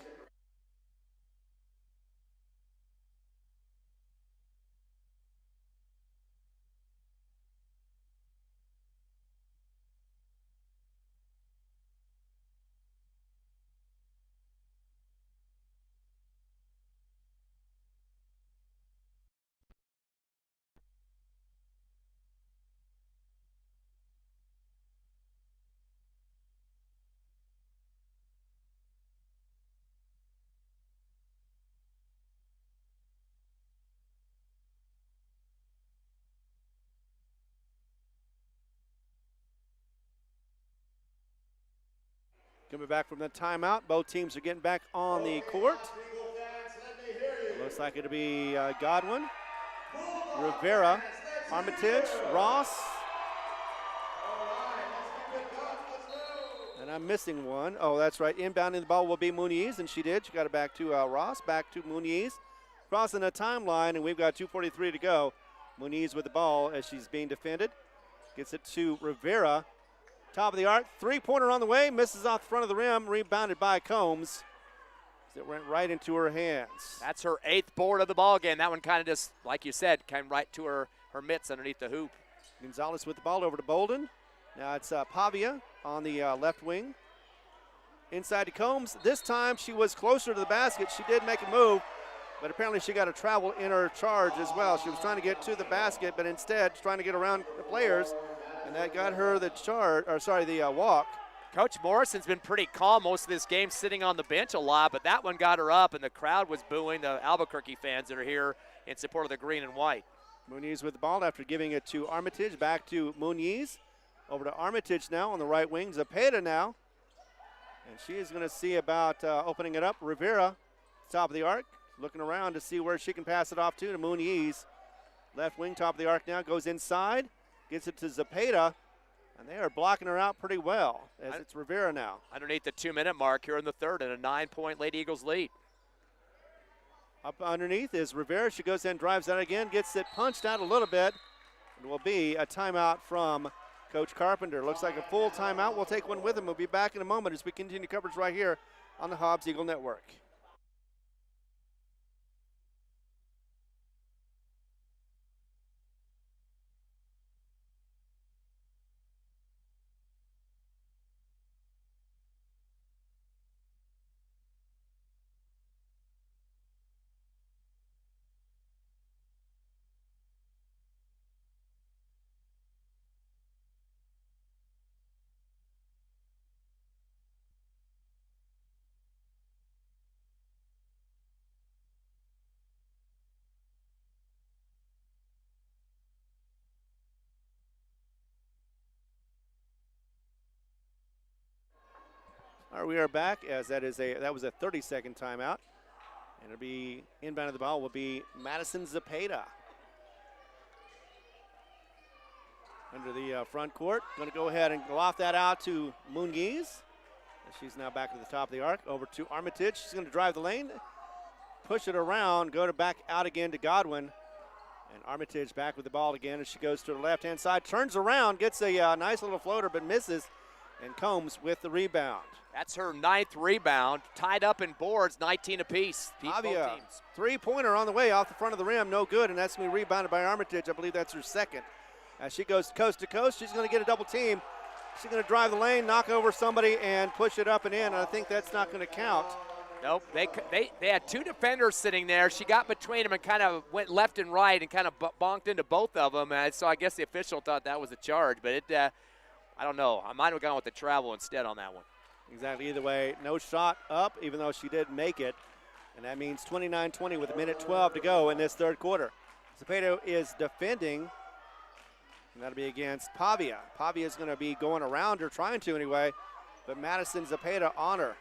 Coming back from the timeout, both teams are getting back on the court. It looks like it'll be Godwin, Rivera, Armitage, Ross. And I'm missing one. Oh, that's right. Inbounding the ball will be Muniz, and she did. She got it back to Ross, back to Muniz. Crossing the timeline, and we've got 2:43 to go. Muniz with the ball as she's being defended. Gets it to Rivera. Top of the arc, three-pointer on the way, misses off the front of the rim, rebounded by Combs. It went right into her hands. That's her 8th board of the ball game. That one kind of just, like you said, came right to her mitts underneath the hoop. Gonzalez with the ball over to Bolden. Now it's Pavia on the left wing. Inside to Combs. This time she was closer to the basket. She did make a move, but apparently she got a travel in her charge as well. She was trying to get to the basket, but instead trying to get around the players. And that got her the walk. Coach Morrison's been pretty calm most of this game, sitting on the bench a lot, but that one got her up, and the crowd was booing the Albuquerque fans that are here in support of the green and white. Muniz with the ball after giving it to Armitage. Back to Muniz. Over to Armitage now on the right wing. Zepeda now. And she is going to see about opening it up. Rivera, top of the arc, looking around to see where she can pass it off to Muniz. Left wing, top of the arc now, goes inside. Gets it to Zepeda, and they are blocking her out pretty well as it's Rivera now. Underneath the 2-minute mark here in the third, and a 9-point Lady Eagles lead. Up underneath is Rivera. She goes in, drives out again, gets it punched out a little bit. It will be a timeout from Coach Carpenter. Looks like a full timeout. We'll take one with him. We'll be back in a moment as we continue coverage right here on the Hobbs Eagle Network. All right, we are back as that was a 30-second timeout. And it'll be inbound of the ball will be Madison Zepeda. Under the front court. Going to go ahead and loft that out to Muniz. She's now back to the top of the arc. Over to Armitage. She's going to drive the lane, push it around, go to back out again to Godwin. And Armitage back with the ball again as she goes to the left-hand side, turns around, gets a nice little floater, but misses, and Combs with the rebound. That's her 9th rebound, tied up in boards, 19 apiece. Pavia, three-pointer on the way off the front of the rim, no good, and that's going to be rebounded by Armitage. I believe that's her second. As she goes coast to coast, she's going to get a double team. She's going to drive the lane, knock over somebody, and push it up and in. I think that's not going to count. Nope, they had 2 defenders sitting there. She got between them and kind of went left and right and kind of bonked into both of them. So I guess the official thought that was a charge, but I don't know. I might have gone with the travel instead on that one. Exactly. Either way, no shot up, even though she did make it. And that means 29-20 with a minute 12 to go in this third quarter. Zapata is defending, and that'll be against Pavia. Pavia is going to be going around her, trying to anyway, but Madison Zapata on her.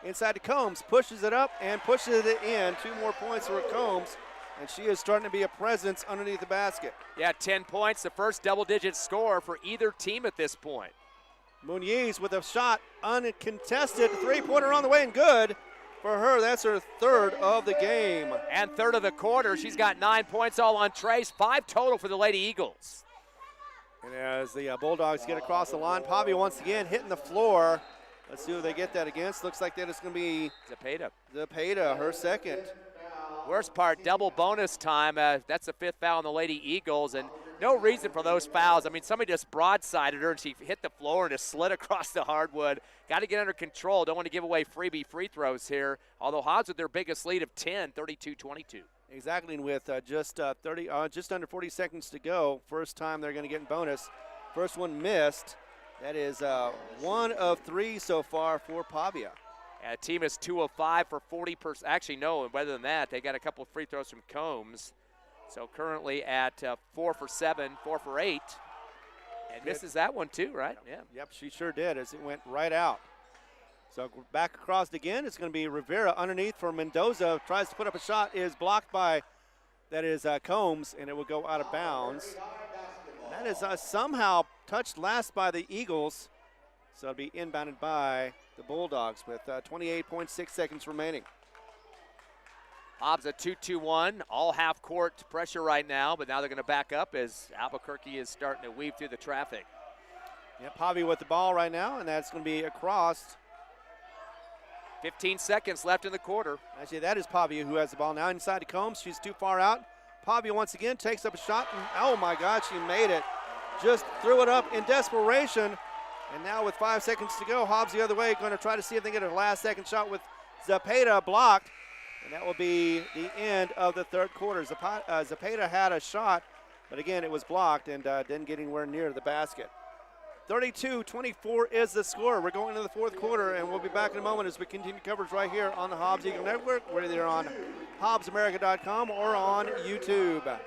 Inside to Combs, pushes it up and pushes it in. 2 more points for Combs, and she is starting to be a presence underneath the basket. Yeah, 10 points, the first double-digit score for either team at this point. Muniz with a shot, uncontested, three-pointer on the way and good for her. That's her 3rd of the game. And 3rd of the quarter. She's got 9 points all on trace, 5 total for the Lady Eagles. And as the Bulldogs get across the line, Pavia once again hitting the floor. Let's see who they get that against. Looks like that is going to be Zapata, her second. Worst part, double bonus time. That's the 5th foul on the Lady Eagles, and no reason for those fouls. I mean, somebody just broadsided her, and she hit the floor and just slid across the hardwood. Got to get under control. Don't want to give away freebie free throws here, although Hobbs with their biggest lead of 10, 32-22. Exactly, and with just under 40 seconds to go, first time they're going to get in bonus. First one missed. That is 1 of 3 so far for Pavia. The team is 2 of 5 for 40%. Actually, no, better than that. They got a couple of free throws from Combs. So currently at 4 for 7, 4 for 8. And misses that one too, right? Yeah. Yep, she sure did as it went right out. So back across again. It's going to be Rivera underneath for Mendoza. Tries to put up a shot, is blocked by, that is Combs, and it will go out of bounds. That is somehow touched last by the Eagles. So it'll be inbounded by the Bulldogs with 28.6 seconds remaining. Hobbs a 2-2-1, all half-court pressure right now, but now they're going to back up as Albuquerque is starting to weave through the traffic. Yeah, Pavia with the ball right now, and that's going to be across. 15 seconds left in the quarter. Actually, that is Pavia who has the ball now inside to Combs. She's too far out. Pavia once again takes up a shot, and oh my God, she made it. Just threw it up in desperation. And now with 5 seconds to go, Hobbs the other way, going to try to see if they get a last-second shot with Zapata blocked. And that will be the end of the third quarter. Zapata had a shot, but again, it was blocked and didn't get anywhere near the basket. 32-24 is the score. We're going into the fourth quarter, and we'll be back in a moment as we continue coverage right here on the Hobbs Eagle Network, whether you're on HobbsAmerica.com or on YouTube.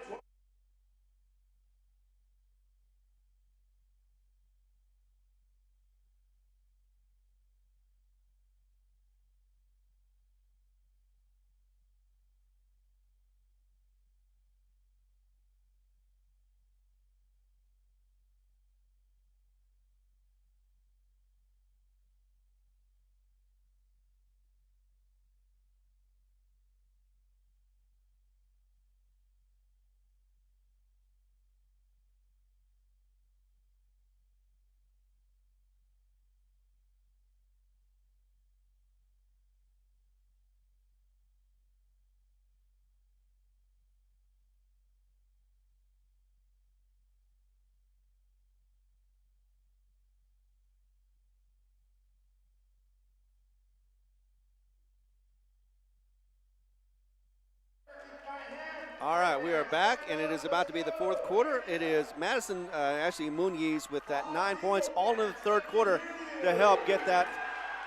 All right, we are back, and it is about to be the fourth quarter. It is Madison, actually Muniz with that 9 points all in the third quarter to help get that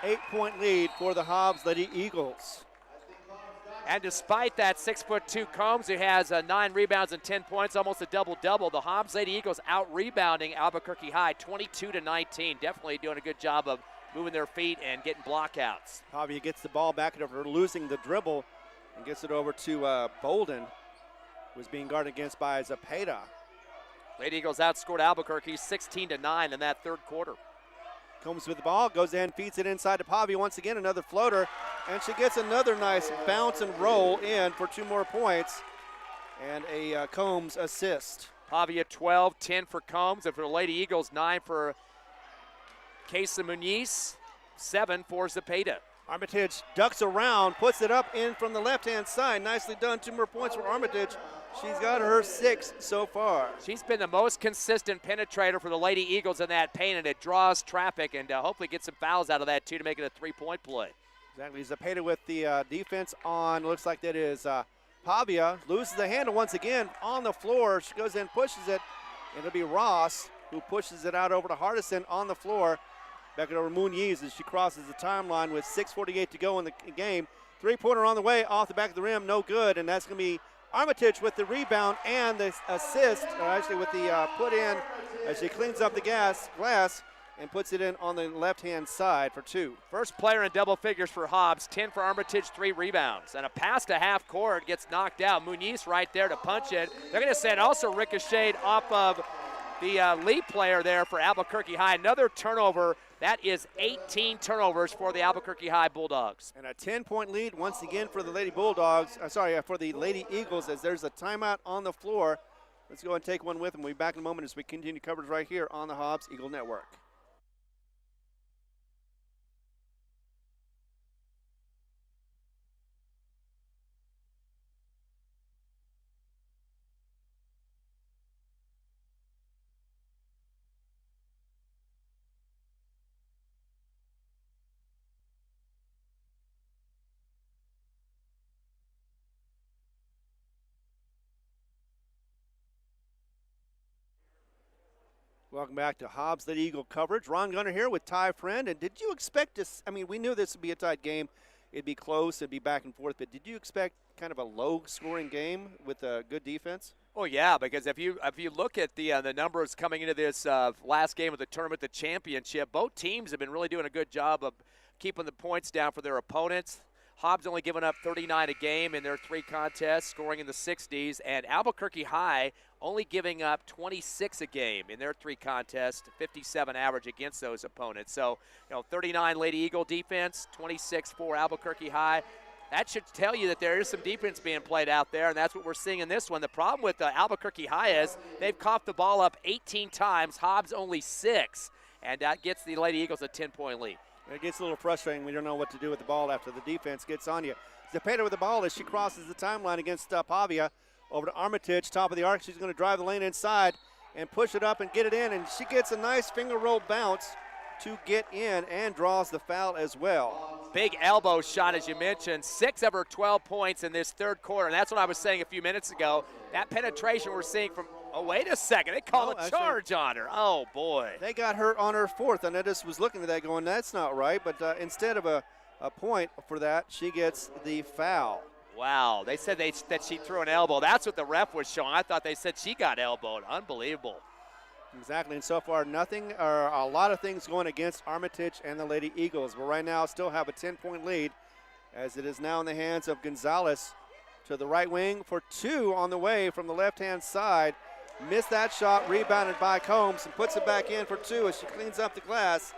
8-point lead for the Hobbs Lady Eagles. And despite that 6'2" Combs, who has 9 rebounds and 10 points, almost a double-double, the Hobbs Lady Eagles out-rebounding Albuquerque High 22-19. Definitely doing a good job of moving their feet and getting blockouts. Pavia gets the ball back over, losing the dribble, and gets it over to Bolden, who was being guarded against by Zapata. Lady Eagles outscored Albuquerque 16-9 in that third quarter. Combs with the ball, goes in, feeds it inside to Pavia once again, another floater, and she gets another nice bounce and roll in for 2 more points. and a Combs assist. Pavia 12, 10 for Combs, and for the Lady Eagles, 9 for Casa Muniz, 7 for Zepeda. Armitage ducks around, puts it up in from the left-hand side. Nicely done. 2 more points for Armitage. She's got her 6 so far. She's been the most consistent penetrator for the Lady Eagles in that paint, and it draws traffic, and hopefully get some fouls out of that, too, to make it a 3-point play. Exactly. Zepeda with the defense on. Looks like that is Pavia. Loses the handle once again on the floor. She goes in, pushes it. It'll be Ross who pushes it out over to Hardison on the floor. Back it over Muniz as she crosses the timeline with 6:48 to go in the game. 3-pointer on the way, off the back of the rim, no good, and that's going to be Armitage with the rebound and the assist, or actually with the put in as she cleans up the glass and puts it in on the left-hand side for 2. First player in double figures for Hobbs, 10 for Armitage, 3 rebounds. And a pass to half court gets knocked out. Muniz right there to punch it. They're going to say it also ricocheted off of the lead player there for Albuquerque High. Another turnover. That is 18 turnovers for the Albuquerque High Bulldogs. And a 10-point lead once again for the Lady Bulldogs. For the Lady Eagles as there's a timeout on the floor. Let's go and take one with them. We'll be back in a moment as we continue coverage right here on the Hobbs Eagle Network. Welcome back to Hobbs Lady Eagle coverage. Ron Gunner here with Ty Friend. And did you expect this? I mean, we knew this would be a tight game. It'd be close. It'd be back and forth. But did you expect kind of a low-scoring game with a good defense? Oh yeah, because if you look at the numbers coming into this last game of the tournament, the championship, both teams have been really doing a good job of keeping the points down for their opponents. Hobbs only given up 39 a game in their 3 contests, scoring in the 60s, and Albuquerque High only giving up 26 a game in their 3 contests, 57 average against those opponents. So, 39 Lady Eagle defense, 26 for Albuquerque High. That should tell you that there is some defense being played out there, and that's what we're seeing in this one. The problem with Albuquerque High is they've coughed the ball up 18 times, Hobbs only 6, and that gets the Lady Eagles a 10-point lead. It gets a little frustrating when you don't know what to do with the ball after the defense gets on you. Zepeda with the ball as she crosses the timeline against Pavia. Over to Armitage, top of the arc. She's going to drive the lane inside and push it up and get it in. And she gets a nice finger roll bounce to get in and draws the foul as well. Big elbow shot, as you mentioned. 6 of her 12 points in this third quarter. And that's what I was saying a few minutes ago. That penetration we're seeing from, oh, wait a second. They call a charge on her. Oh, boy. They got her on her 4th, and I just was looking at that going, that's not right. But instead of a point for that, she gets the foul. Wow, they said that she threw an elbow. That's what the ref was showing. I thought they said she got elbowed. Unbelievable. Exactly, and so far a lot of things going against Armitage and the Lady Eagles. But right now still have a 10-point lead as it is now in the hands of Gonzalez to the right wing for 2 on the way from the left-hand side. Missed that shot, rebounded by Combs, and puts it back in for 2 as she cleans up the glass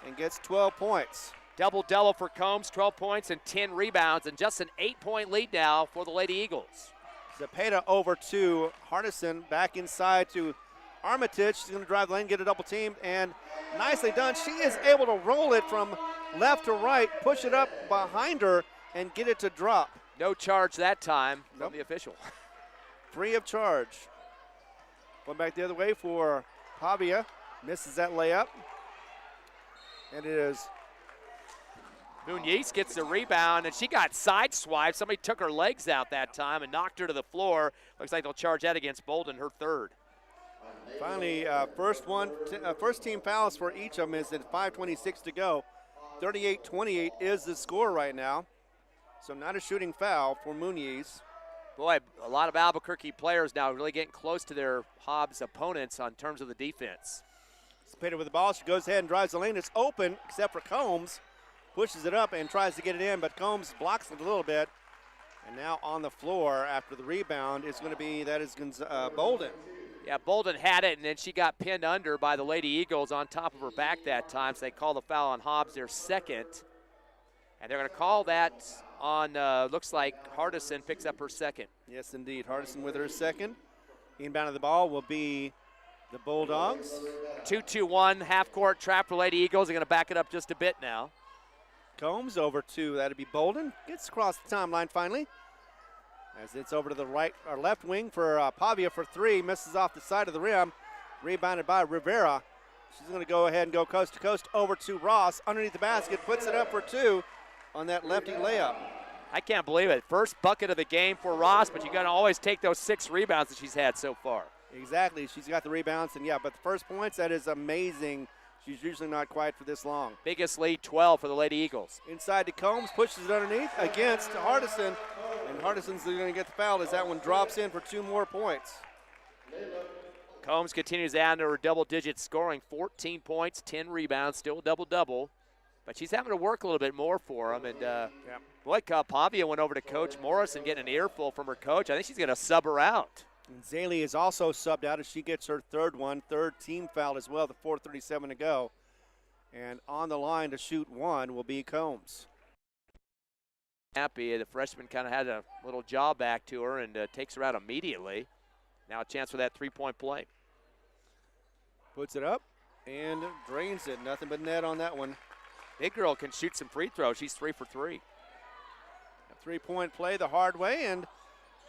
and gets 12 points. Double-double for Combs, 12 points and 10 rebounds, and just an 8-point lead now for the Lady Eagles. Zepeda over to Hardison, back inside to Armitage. She's going to drive the lane, get a double team, and nicely done. She is able to roll it from left to right, push it up behind her, and get it to drop. No charge that time from the official. Free of charge. Going back the other way for Pavia. Misses that layup. And it is Muniz gets the rebound, and she got sideswiped. Somebody took her legs out that time and knocked her to the floor. Looks like they'll charge that against Bolden, her 3rd. Finally, first team fouls for each of them is at 5:26 to go. 38-28 is the score right now. So not a shooting foul for Muniz. Boy, a lot of Albuquerque players now really getting close to their Hobbs opponents on terms of the defense. Zepeda with the ball. She goes ahead and drives the lane. It's open except for Combs. Pushes it up and tries to get it in, but Combs blocks it a little bit. And now on the floor after the rebound is going to be, Bolden. Yeah, Bolden had it, and then she got pinned under by the Lady Eagles on top of her back that time, so they call the foul on Hobbs, their 2nd. And they're going to call that on, looks like Hardison picks up her second. Yes, indeed. Hardison with her second. Inbound of the ball will be the Bulldogs. 2-2-1 half-court trap for Lady Eagles. They're going to back it up just a bit now. Combs over to, that'd be Bolden. Gets across the timeline finally. As it's over to the right or left wing for Pavia for three. Misses off the side of the rim. Rebounded by Rivera. She's going to go ahead and go coast to coast over to Ross. Underneath the basket, puts it up for two on that lefty layup. I can't believe it. First bucket of the game for Ross, but you got to always take those 6 rebounds that she's had so far. Exactly. She's got the rebounds, and yeah, but the first points, that is amazing. She's usually not quite for this long. Biggest lead, 12 for the Lady Eagles. Inside to Combs, pushes it underneath against Hardison, and Hardison's going to get the foul as that one drops in for 2 more points. Combs continues down to her double-digit scoring, 14 points, 10 rebounds, still a double-double. But she's having to work a little bit more for them. And, boy, Pavia went over to Coach Morrison getting an earful from her coach. I think she's going to sub her out. And Zaley is also subbed out as she gets her third team foul as well, the 4:37 to go. And on the line to shoot one will be Combs. Happy, the freshman kind of had a little jaw back to her and takes her out immediately. Now a chance for that three-point play. Puts it up and drains it. Nothing but net on that one. Big girl can shoot some free throws. She's 3 for 3. A 3-point play the hard way, and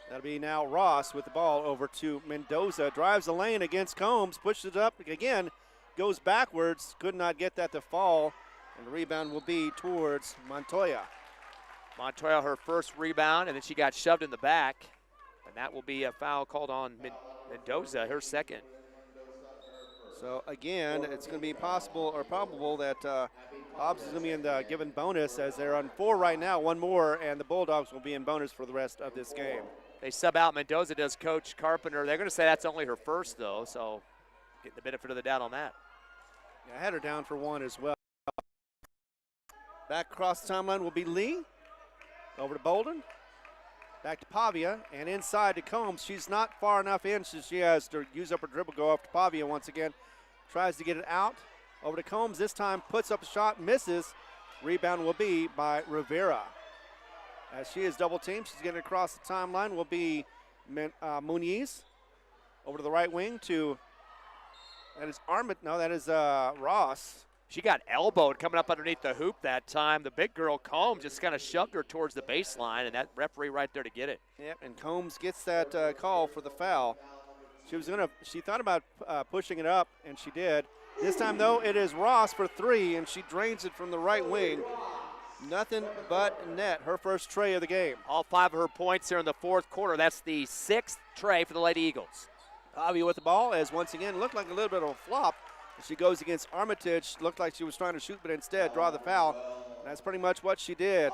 that'll be now Ross with the ball over to Mendoza. Drives the lane against Combs, pushes it up again, goes backwards, could not get that to fall, and the rebound will be towards Montoya. Montoya, her first rebound, and then she got shoved in the back, and that will be a foul called on Mendoza, her second. So again, it's going to be possible or probable that Hobbs is going to be given bonus as they're on 4 right now, 1 more, and the Bulldogs will be in bonus for the rest of this game. They sub out Mendoza, does Coach Carpenter. They're going to say that's only her first, though, so get the benefit of the doubt on that. Yeah, I had her down for 1 as well. Back across the timeline will be Lee. Over to Bolden. Back to Pavia, and inside to Combs. She's not far enough in, so she has to use up her dribble, go up to Pavia once again. Tries to get it out. Over to Combs this time, puts up a shot, misses. Rebound will be by Rivera. As she is double teamed, she's getting across the timeline will be Muniz. Over to the right wing to, that is Ross. She got elbowed coming up underneath the hoop that time. The big girl, Combs, just kind of shoved her towards the baseline, and that referee right there to get it. Yep, and Combs gets that call for the foul. She thought about pushing it up, and she did. This time, though, it is Ross for 3, and she drains it from the right wing. Nothing but net, her first tray of the game. All 5 of her points here in the fourth quarter. That's the 6th tray for the Lady Eagles. Pavia with the ball, as once again looked like a little bit of a flop. She goes against Armitage, looked like she was trying to shoot, but instead draw the foul. That's pretty much what she did.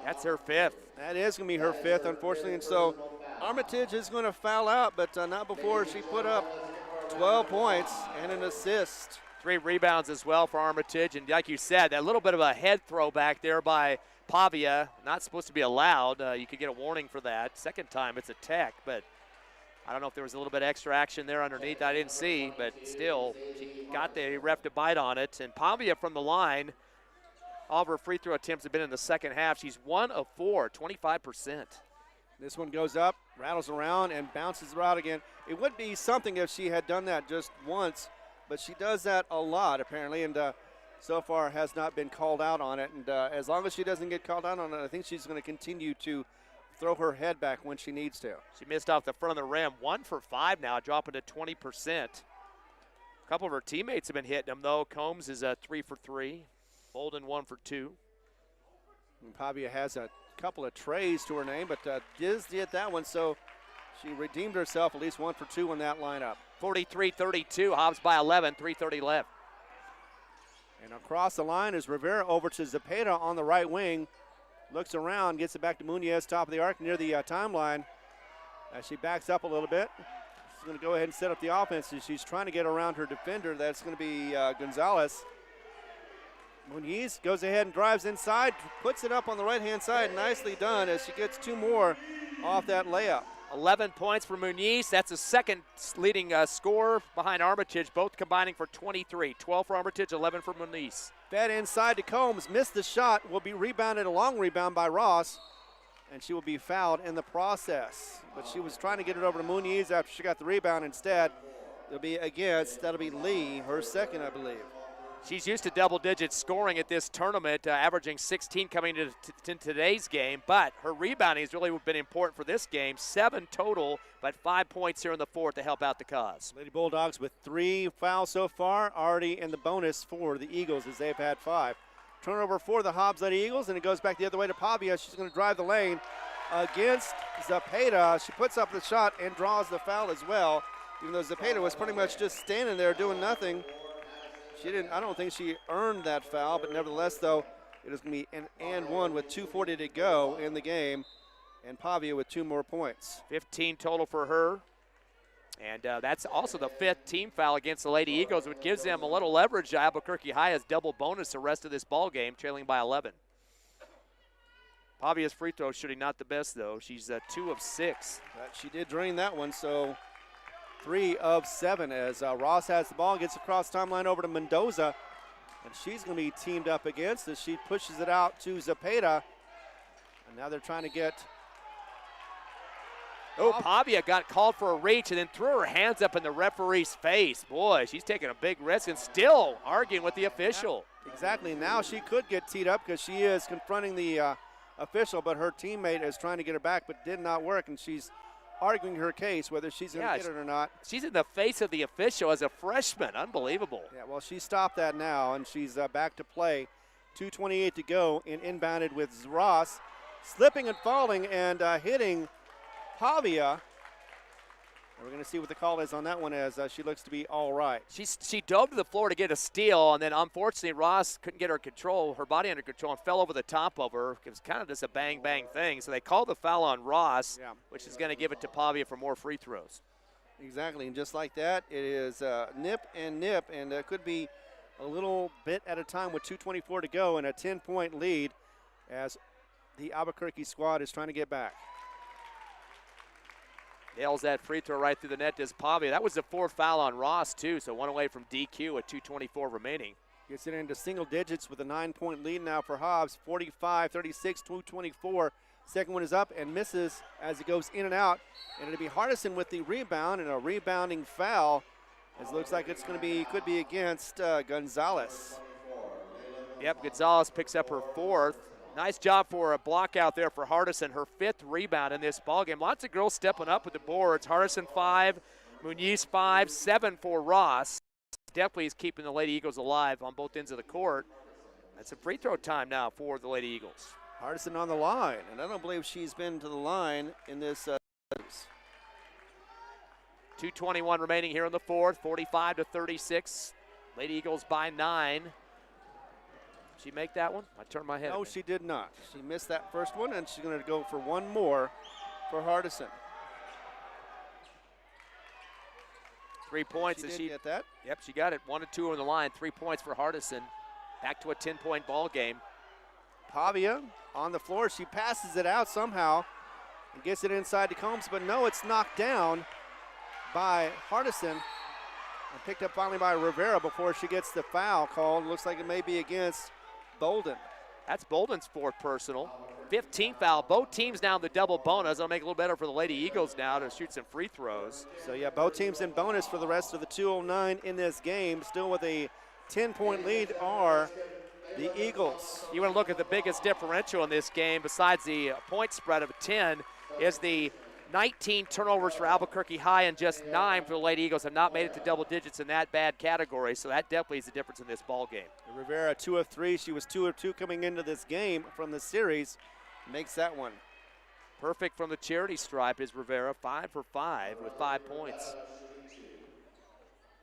That's her 5th. That is going to be her 5th, unfortunately, and so Armitage is going to foul out, but not before she put up 12 points and an assist. 3 rebounds as well for Armitage, and like you said, that little bit of a head throw back there by Pavia, not supposed to be allowed. You could get a warning for that. Second time it's a tech, but I don't know if there was a little bit of extra action there underneath. I didn't see, but still, she got the ref to bite on it. And Pavia from the line, all of her free throw attempts have been in the second half. She's 1 of 4, 25%. This one goes up, rattles around, and bounces her out again. It would be something if she had done that just once, but she does that a lot, apparently, and so far has not been called out on it. And as long as she doesn't get called out on it, I think she's going to continue to throw her head back when she needs to. She missed off the front of the rim. 1 for 5 now, dropping to 20%. A couple of her teammates have been hitting them, though. Combs is 3 for 3. Bolden 1 for 2. And Pavia has a couple of trays to her name, but Diz did that one, so she redeemed herself, at least 1 for 2 in that lineup. 43-32, Hobbs by 11, 3:30 left. And across the line is Rivera over to Zepeda on the right wing. Looks around, gets it back to Muniz, top of the arc near the timeline. As she backs up a little bit, she's going to go ahead and set up the offense. She's trying to get around her defender. That's going to be Gonzalez. Muniz goes ahead and drives inside, puts it up on the right-hand side. Nicely done as she gets 2 more off that layup. 11 points for Muniz. That's the second leading scorer behind Armitage, both combining for 23. 12 for Armitage, 11 for Muniz. Fed inside to Combs, missed the shot, will be rebounded, a long rebound by Ross, and she will be fouled in the process. But she was trying to get it over to Muniz after she got the rebound. Instead, it'll be against, that'll be Lee, her second, I believe. She's used to double-digit scoring at this tournament, averaging 16 coming into today's game, but her rebounding has really been important for this game. 7 total, but 5 points here in the fourth to help out the cause. Lady Bulldogs with 3 fouls so far, already in the bonus for the Eagles as they've had 5. Turnover for the Hobbs Lady Eagles, and it goes back the other way to Pavia. She's going to drive the lane against Zepeda. She puts up the shot and draws the foul as well, even though Zepeda was pretty much just standing there doing nothing. I don't think she earned that foul, but nevertheless, though, it is going to be an and one with 2:40 to go in the game, and Pavia with 2 more points. 15 total for her, and that's also the 5th team foul against the Lady Eagles, which gives them a little leverage. Albuquerque High has double bonus the rest of this ball game, trailing by 11. Pavia's free throw shooting not the best, though. She's 2 of 6. But she did drain that one, so 3 of 7 as Ross has the ball, gets across timeline over to Mendoza, and she's going to be teamed up against as she pushes it out to Zepeda, and now they're trying to get. Oh, Pavia got called for a reach and then threw her hands up in the referee's face. Boy, she's taking a big risk and still arguing with the official. Exactly. Now she could get teed up because she is confronting the official, but her teammate is trying to get her back, but did not work, and she's arguing her case whether she's going to get it or not. She's in the face of the official as a freshman. Unbelievable. Yeah, well, she stopped that now, and she's back to play. 2:28 to go, and inbounded with Ross, slipping and falling and hitting Pavia. And we're going to see what the call is on that one as she looks to be all right. She dove to the floor to get a steal, and then unfortunately Ross couldn't get her body under control, and fell over the top of her. It was kind of just a bang-bang thing. So they called the foul on Ross, which is going to give it to Pavia for more free throws. Exactly, and just like that, it is nip, and it could be a little bit at a time with 2:24 to go and a 10-point lead as the Albuquerque squad is trying to get back. Nails that free throw right through the net, does Pavia. That was the 4th foul on Ross, too, so 1 away from DQ with 2:24 remaining. Gets it into single digits with a 9-point lead now for Hobbs, 45-36, 2:24. Second one is up and misses as it goes in and out. And it'll be Hardison with the rebound and a rebounding foul. As it looks like it's going to be, could be against Gonzalez. Yep, Gonzalez picks up her 4th. Nice job for a block out there for Hardison, her 5th rebound in this ballgame. Lots of girls stepping up with the boards. Hardison 5, Muniz 5, 7 for Ross. Definitely is keeping the Lady Eagles alive on both ends of the court. That's a free throw time now for the Lady Eagles. Hardison on the line, and I don't believe she's been to the line in this. 2:21 remaining here in the fourth, 45-36. Lady Eagles by 9. She make that one? I turned my head. No, she did not. She missed that first one, and she's going to go for one more for Hardison. 3 points. She did get that. Yep, she got it. 1 and 2 on the line. 3 points for Hardison. Back to a 10-point ball game. Pavia on the floor. She passes it out somehow and gets it inside to Combs, but no, it's knocked down by Hardison and picked up finally by Rivera before she gets the foul called. Looks like it may be against Bolden. That's Bolden's 4th personal. 15th foul. Both teams now in the double bonus. That'll make it a little better for the Lady Eagles now to shoot some free throws. So yeah, both teams in bonus for the rest of the 2:09 in this game. Still with a 10-point lead are the Eagles. You want to look at the biggest differential in this game besides the point spread of 10 is the 19 turnovers for Albuquerque High and just 9 for the Lady Eagles. Have not made it to double digits in that bad category, so that definitely is the difference in this ball game. Rivera 2 of 3. She was 2 of 2 coming into this game from the series. Makes that one. Perfect from the charity stripe is Rivera, 5 for 5 with 5 points.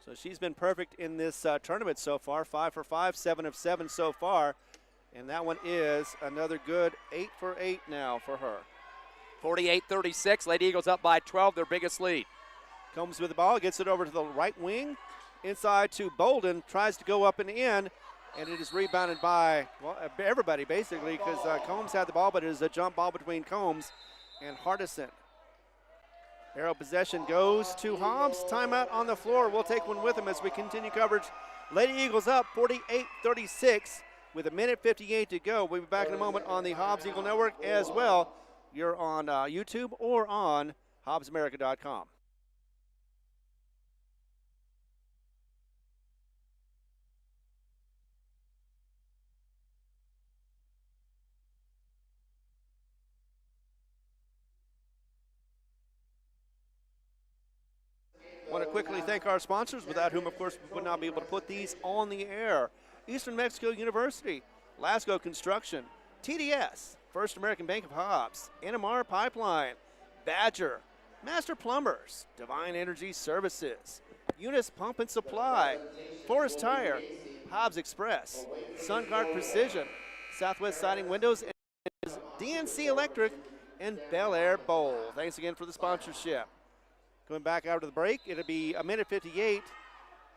So she's been perfect in this tournament so far. 5 for 5, 7 of 7 so far. And that one is another good 8 for 8 now for her. 48-36, Lady Eagles up by 12, their biggest lead. Combs with the ball, gets it over to the right wing. Inside to Bolden, tries to go up and in, and it is rebounded by, well, everybody basically, because Combs had the ball, but it is a jump ball between Combs and Hardison. Arrow possession goes to Hobbs. Timeout on the floor. We'll take one with him as we continue coverage. Lady Eagles up 48-36 with 1:58 to go. We'll be back in a moment on the Hobbs Eagle Network as well. You're on YouTube or on HobbsAmerica.com. Want to quickly thank our sponsors, without whom, of course, we would not be able to put these on the air. Eastern Mexico University, Lasco Construction, TDS, First American Bank of Hobbs, NMR Pipeline, Badger, Master Plumbers, Divine Energy Services, Eunice Pump and Supply, Forest Tire, Hobbs Express, SunGuard Precision, Southwest Siding Windows, and DNC Electric, and Bel Air Bowl. Thanks again for the sponsorship. Going back out of the break, it'll be 1:58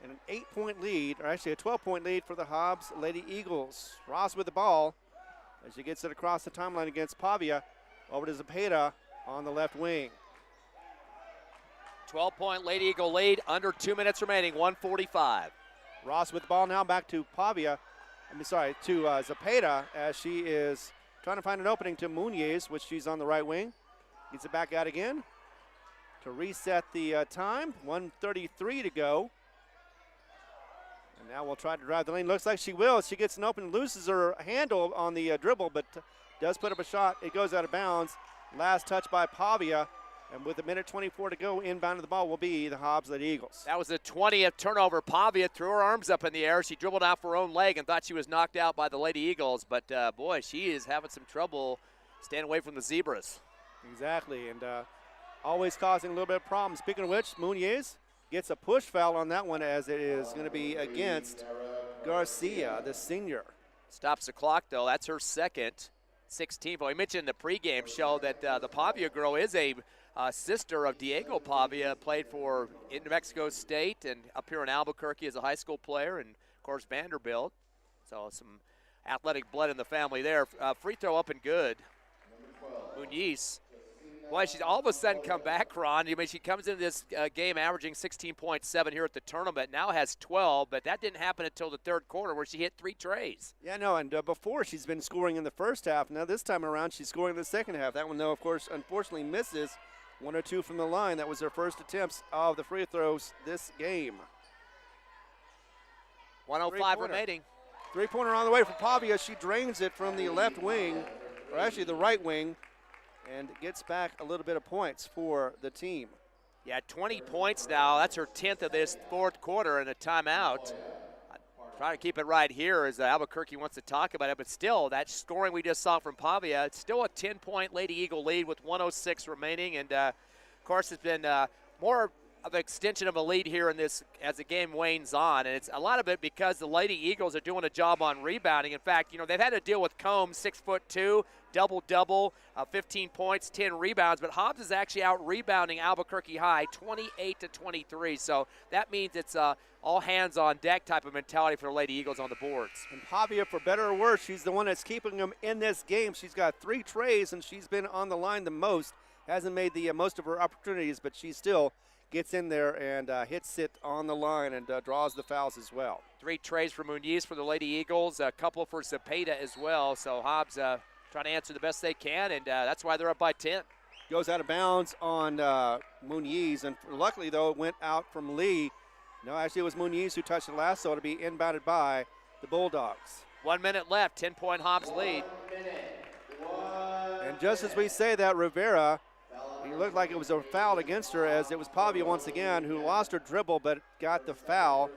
and an 8-point lead, or actually a 12-point lead for the Hobbs Lady Eagles. Ross with the ball as she gets it across the timeline against Pavia. Over to Zepeda on the left wing. 12-point Lady Eagle lead, under 2 minutes remaining, 1:45. Ross with the ball now back to Pavia. to Zepeda as she is trying to find an opening to Muniz, which she's on the right wing. Gets it back out again to reset the time. 1:33 to go. And now we'll try to drive the lane. Looks like she will. She gets an open, loses her handle on the dribble, but does put up a shot. It goes out of bounds. Last touch by Pavia. And with 1:24 to go, inbound of the ball will be the Hobbs Lady Eagles. That was the 20th turnover. Pavia threw her arms up in the air. She dribbled off her own leg and thought she was knocked out by the Lady Eagles. But, boy, she is having some trouble staying away from the Zebras. Exactly, and always causing a little bit of problems. Speaking of which, Muniz gets a push foul on that one as it is going to be against Garcia, the senior. Stops the clock, though. That's her second 16th. Well, we mentioned in the pregame show that the Pavia girl is a sister of Diego Pavia, played for New Mexico State and up here in Albuquerque as a high school player, and, of course, Vanderbilt. So some athletic blood in the family there. Free throw up and good. Muniz. Boy, she's all of a sudden come back, Ron. I mean, she comes into this game averaging 16.7 here at the tournament, now has 12, but that didn't happen until the third quarter where she hit 3 trays. Yeah, no, and before she's been scoring in the first half. Now this time around she's scoring in the second half. That one, though, of course, unfortunately misses. 1 or 2 from the line. That was her first attempts of the free throws this game. 1:05 remaining. Three-pointer on the way for Pavia. She drains it from the left wing, or actually the right wing, and gets back a little bit of points for the team. Yeah, 20 points now. That's her 10th of this fourth quarter and a timeout. Trying to keep it right here as Albuquerque wants to talk about it, but still, that scoring we just saw from Pavia, it's still a 10-point Lady Eagle lead with 1:06 remaining, and of course it's been more of an extension of a lead here in this as the game wanes on, and it's a lot of it because the Lady Eagles are doing a job on rebounding. In fact, you know, they've had to deal with Combs, 6'2", double-double, 15 points, 10 rebounds, but Hobbs is actually out rebounding Albuquerque High 28-23, so that means it's all hands on deck type of mentality for the Lady Eagles on the boards. And Pavia, for better or worse, she's the one that's keeping them in this game. She's got 3 trays, and she's been on the line the most. Hasn't made the most of her opportunities, but she still gets in there and hits it on the line and draws the fouls as well. 3 trays for Muniz for the Lady Eagles, a couple for Zepeda as well. So Hobbs trying to answer the best they can, and that's why they're up by 10. Goes out of bounds on Muniz, and luckily, though, it went out from Lee. No, actually, it was Muniz who touched it last, so it'll be inbounded by the Bulldogs. 1 minute left, 10-point Hobbs lead. And just as we say that, Rivera, it looked like it was a foul against her, as it was Pavia once again who lost her dribble but got the foul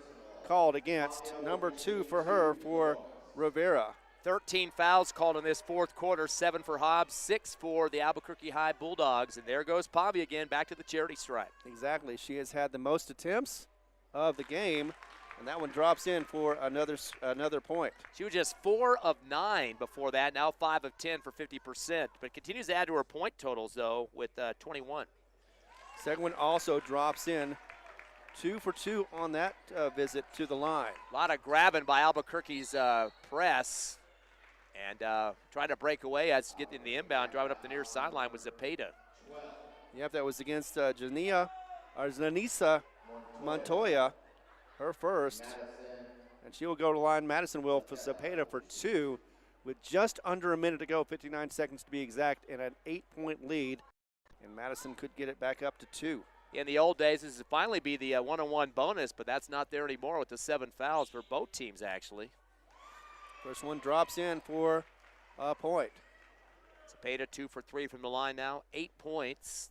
called against. Number 2 for her for Rivera. 13 fouls called in this fourth quarter, 7 for Hobbs, 6 for the Albuquerque High Bulldogs. And there goes Pavia again, back to the charity stripe. Exactly. She has had the most attempts of the game, and that one drops in for another point. She was just 4 of 9 before that, now 5 of 10 for 50%, but continues to add to her point totals, though, with 21. Second one also drops in, 2 for 2 on that visit to the line. A lot of grabbing by Albuquerque's press, and trying to break away as getting the inbound, driving up the near sideline with Zepeda. Yep, that was against Zanisa Montoya, her first. And she will go to line. Madison will for Zepeda for 2 with just under a minute to go, 59 seconds to be exact, and an 8-point lead. And Madison could get it back up to 2. In the old days, this would finally be the one-on-one bonus, but that's not there anymore with the 7 fouls for both teams, actually. First one drops in for a point. Zepeda 2 for 3 from the line now, 8 points.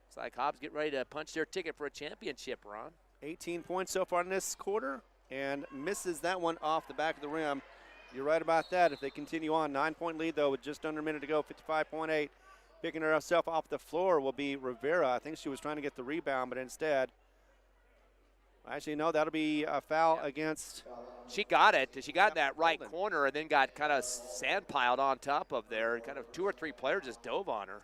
It's like Hobbs getting ready to punch their ticket for a championship, Ron. 18 points so far in this quarter, and misses that one off the back of the rim. You're right about that. If they continue on, 9-point lead though with just under a minute to go, 55.8. Picking herself off the floor will be Rivera. I think she was trying to get the rebound, but instead, actually no, that'll be a foul against. She got it. She got in that right corner and then got kind of sand piled on top of there. Kind of 2 or 3 players just dove on her.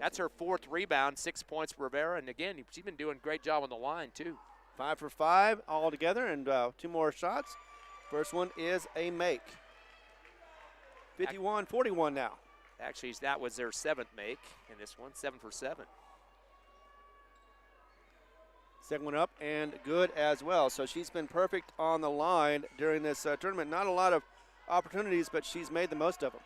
That's her 4th rebound, 6 points for Rivera, and again, she's been doing a great job on the line too. 5 for 5 all together, and 2 more shots. First one is a make. 51-41 now. Actually, that was their 7th make in this one, 7 for 7. Second one up and good as well. So she's been perfect on the line during this tournament. Not a lot of opportunities, but she's made the most of them.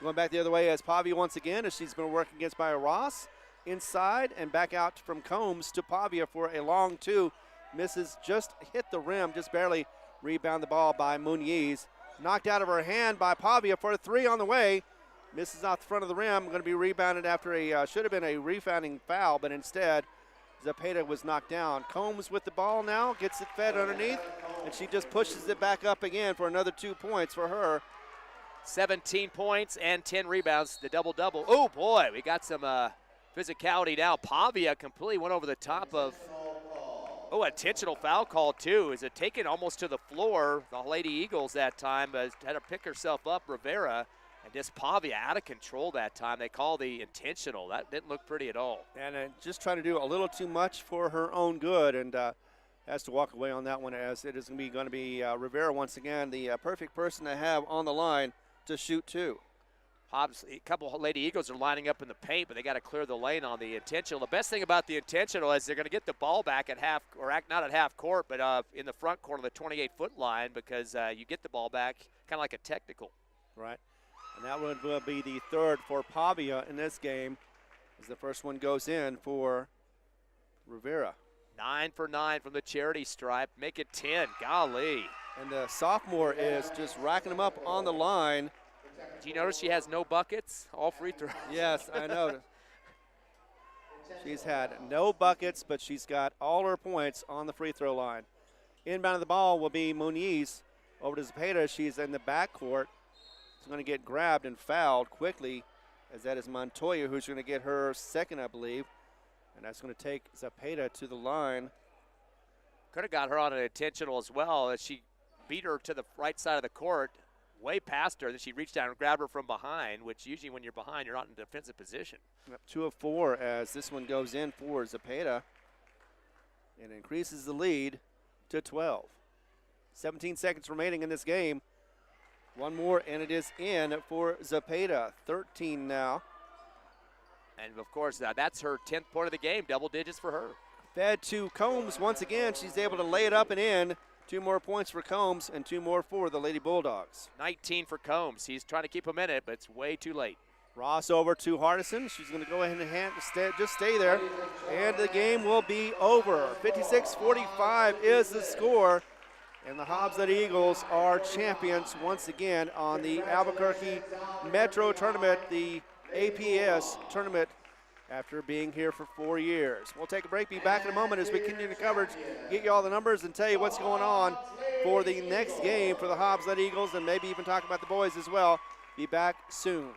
Going back the other way as Pavia once again, as she's been working against by Ross. Inside and back out from Combs to Pavia for a long 2. Misses, just hit the rim, just barely rebound the ball by Muniz. Knocked out of her hand by Pavia for a 3 on the way. Misses off the front of the rim, going to be rebounded after a, should have been a rebounding foul, but instead Zepeda was knocked down. Combs with the ball now, gets it fed underneath, and she just pushes it back up again for another 2 points for her. 17 points and 10 rebounds, the double-double. Oh boy, we got some physicality now. Pavia completely went over the top of, intentional foul call too. Is it taken almost to the floor? The Lady Eagles that time had to pick herself up, Rivera, and just Pavia out of control that time. They call the intentional. That didn't look pretty at all. And just trying to do a little too much for her own good, and has to walk away on that one, as it is going to be Rivera once again, the perfect person to have on the line to shoot 2. Hobbs, a couple of Lady Eagles are lining up in the paint, but they got to clear the lane on the intentional. The best thing about the intentional is they're going to get the ball back at half, or not at half court, but in the front corner of the 28-foot line, because you get the ball back kind of like a technical. Right. And that one will be the 3rd for Pavia in this game, as the first one goes in for Rivera. 9 for 9 from the charity stripe. Make it 10. Golly. And the sophomore is just racking them up on the line. Do you notice she has no buckets? All free throws. Yes, I know. She's had no buckets, but she's got all her points on the free throw line. Inbound of the ball will be Muniz over to Zepeda. She's in the backcourt. She's going to get grabbed and fouled quickly, as that is Montoya, who's going to get her 2nd, I believe. And that's going to take Zepeda to the line. Could have got her on an intentional as well, as she beat her to the right side of the court, way past her. Then she reached down and grabbed her from behind, which usually when you're behind, you're not in a defensive position. 2 of 4 as this one goes in for Zepeda, and increases the lead to 12. 17 seconds remaining in this game. One more, and it is in for Zepeda. 13 now. And, of course, that's her 10th point of the game, double digits for her. Fed to Combs once again. She's able to lay it up and in. 2 more points for Combs and 2 more for the Lady Bulldogs. 19 for Combs. He's trying to keep him in it, but it's way too late. Ross over to Hardison. She's going to go ahead and just stay there. And the game will be over. 56-45 is the score. And the Hobbs Lady Eagles are champions once again on the Albuquerque Metro Tournament, the APS Tournament, after being here for 4 years. We'll take a break, be back in a moment as we continue the coverage, get you all the numbers and tell you what's going on for the next game for the Hobbs Lady Eagles, and maybe even talk about the boys as well. Be back soon.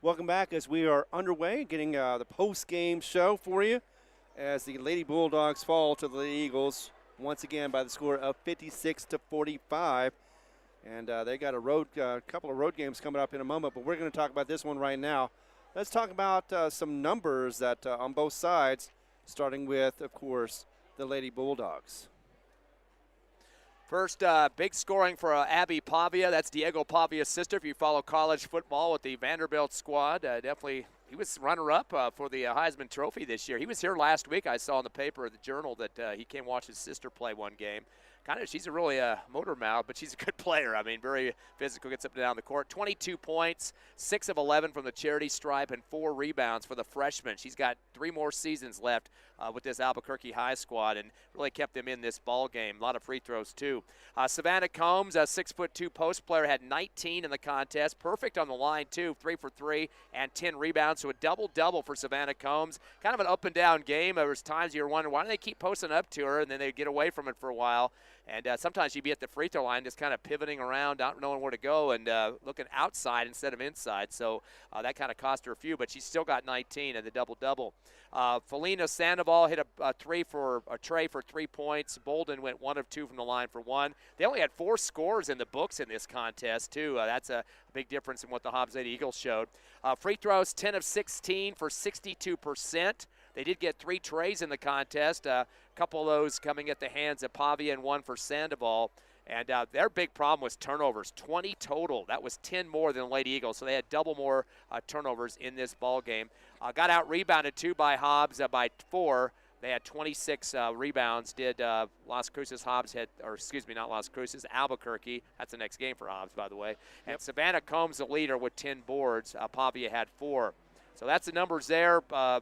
Welcome back as we are underway, getting the post-game show for you as the Lady Bulldogs fall to the Eagles once again by the score of 56-45. And they got a couple of road games coming up in a moment, but we're going to talk about this one right now. Let's talk about some numbers that on both sides, starting with, of course, the Lady Bulldogs. First, big scoring for Abby Pavia. That's Diego Pavia's sister. If you follow college football with the Vanderbilt squad, definitely he was runner-up for the Heisman Trophy this year. He was here last week. I saw in the paper, the Journal, that he came watch his sister play one game. She's a really motor mouth, but she's a good player. I mean, very physical, gets up and down the court. 22 points, 6 of 11 from the charity stripe, and 4 rebounds for the freshman. She's got 3 more seasons left with this Albuquerque High squad, and really kept them in this ball game. A lot of free throws, too. Savannah Combs, a 6'2" post player, had 19 in the contest. Perfect on the line, too. 3 for 3 and 10 rebounds. So a double-double for Savannah Combs. Kind of an up-and-down game. There was times you were wondering, why do they keep posting up to her, and then they'd get away from it for a while. And sometimes she'd be at the free throw line just kind of pivoting around, not knowing where to go, and looking outside instead of inside. So that kind of cost her a few, but she still got 19 in the double-double. Felina Sandoval hit a tray for 3 points. Bolden went 1 of 2 from the line for 1. They only had 4 scores in the books in this contest, too. That's a big difference in what the Hobbs Lady Eagles showed. Free throws, 10 of 16 for 62%. They did get 3 trays in the contest. A couple of those coming at the hands of Pavia and 1 for Sandoval. And their big problem was turnovers, 20 total. That was 10 more than Lady Eagles, so they had double more turnovers in this ball game. Got out-rebounded, too, by Hobbs by 4. They had 26 rebounds. Did Las Cruces Hobbs had, or excuse me, not Las Cruces, Albuquerque. That's the next game for Hobbs, by the way. And Savannah Combs, the leader, with 10 boards. Pavia had 4. So that's the numbers there. In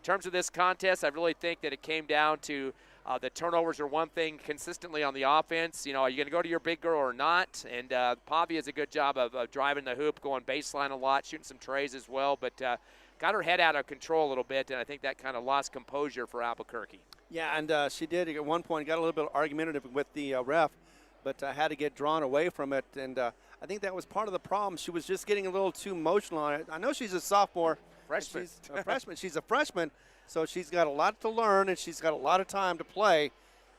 terms of this contest, I really think that it came down to the turnovers are one thing consistently on the offense. You know, are you going to go to your big girl or not? And Pavia has a good job of driving the hoop, going baseline a lot, shooting some trays as well, but got her head out of control a little bit, and I think that kind of lost composure for Albuquerque. Yeah, and she did at one point, got a little bit argumentative with the ref, but had to get drawn away from it, and I think that was part of the problem. She was just getting a little too emotional on it. I know she's a sophomore. Freshman. She's a freshman. She's a freshman, so she's got a lot to learn, and she's got a lot of time to play,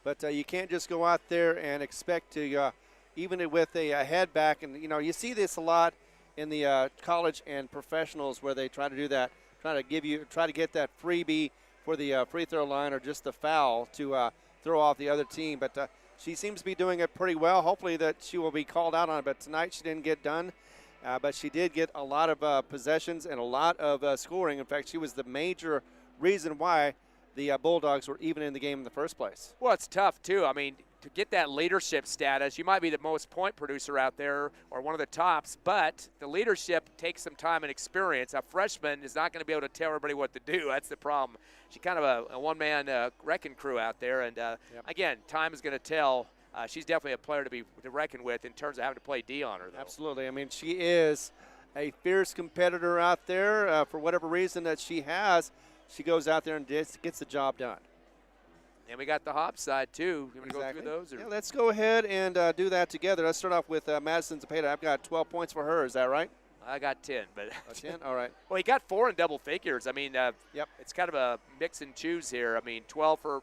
but you can't just go out there and expect to, even with a head back, and, you know, you see this a lot in the college and professionals where they try to do that, try to get that freebie for the free throw line or just the foul to throw off the other team. But she seems to be doing it pretty well. Hopefully that she will be called out on it. But tonight she didn't get done. But she did get a lot of possessions and a lot of scoring. In fact, she was the major reason why the Bulldogs were even in the game in the first place. Well, it's tough, too. I mean, to get that leadership status, you might be the most point producer out there or one of the tops, but the leadership takes some time and experience. A freshman is not going to be able to tell everybody what to do. That's the problem. She's kind of a one-man wrecking crew out there, and again, time is going to tell. She's definitely a player to reckon with in terms of having to play D on her, though. Absolutely. I mean, she is a fierce competitor out there. For whatever reason that she has, she goes out there and gets the job done. And we got the Hobbs side, too. You want to go through those? Or? Yeah, let's go ahead and do that together. Let's start off with Madison Zepeda. I've got 12 points for her. Is that right? I got 10. But 10? All right. Well, he got 4 in double figures. I mean, it's kind of a mix and choose here. I mean, 12 for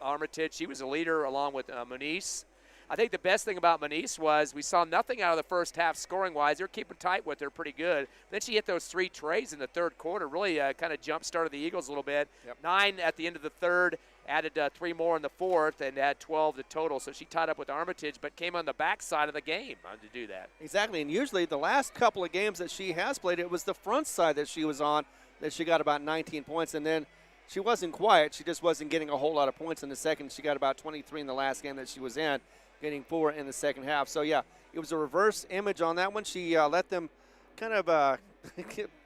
Armitage. She was a leader along with Moniz. I think the best thing about Moniz was we saw nothing out of the first half scoring-wise. They're keeping tight with her pretty good. Then she hit those 3 trays in the third quarter, really kind of jump-started the Eagles a little bit. 9 at the end of the third, added 3 more in the fourth, and had 12 to total. So she tied up with Armitage, but came on the backside of the game to do that. Exactly, and usually the last couple of games that she has played, it was the front side that she was on that she got about 19 points, and then she wasn't quiet. She just wasn't getting a whole lot of points in the second. She got about 23 in the last game that she was in, getting 4 in the second half. So, yeah, it was a reverse image on that one. She let them kind of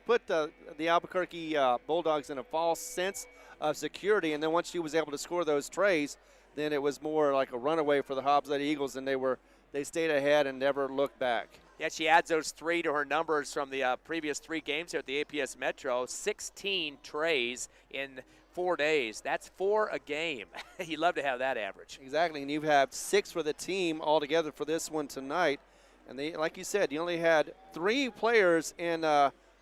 put the Albuquerque Bulldogs in a false sense of security, and then once she was able to score those trays, then it was more like a runaway for the Hobbs Lady Eagles, and they stayed ahead and never looked back. Yeah, she adds those 3 to her numbers from the previous 3 games here at the APS Metro. 16 trays in 4 days. That's 4 a game. You'd love to have that average. Exactly, and you have 6 for the team altogether for this one tonight. And they, like you said, you only had 3 players in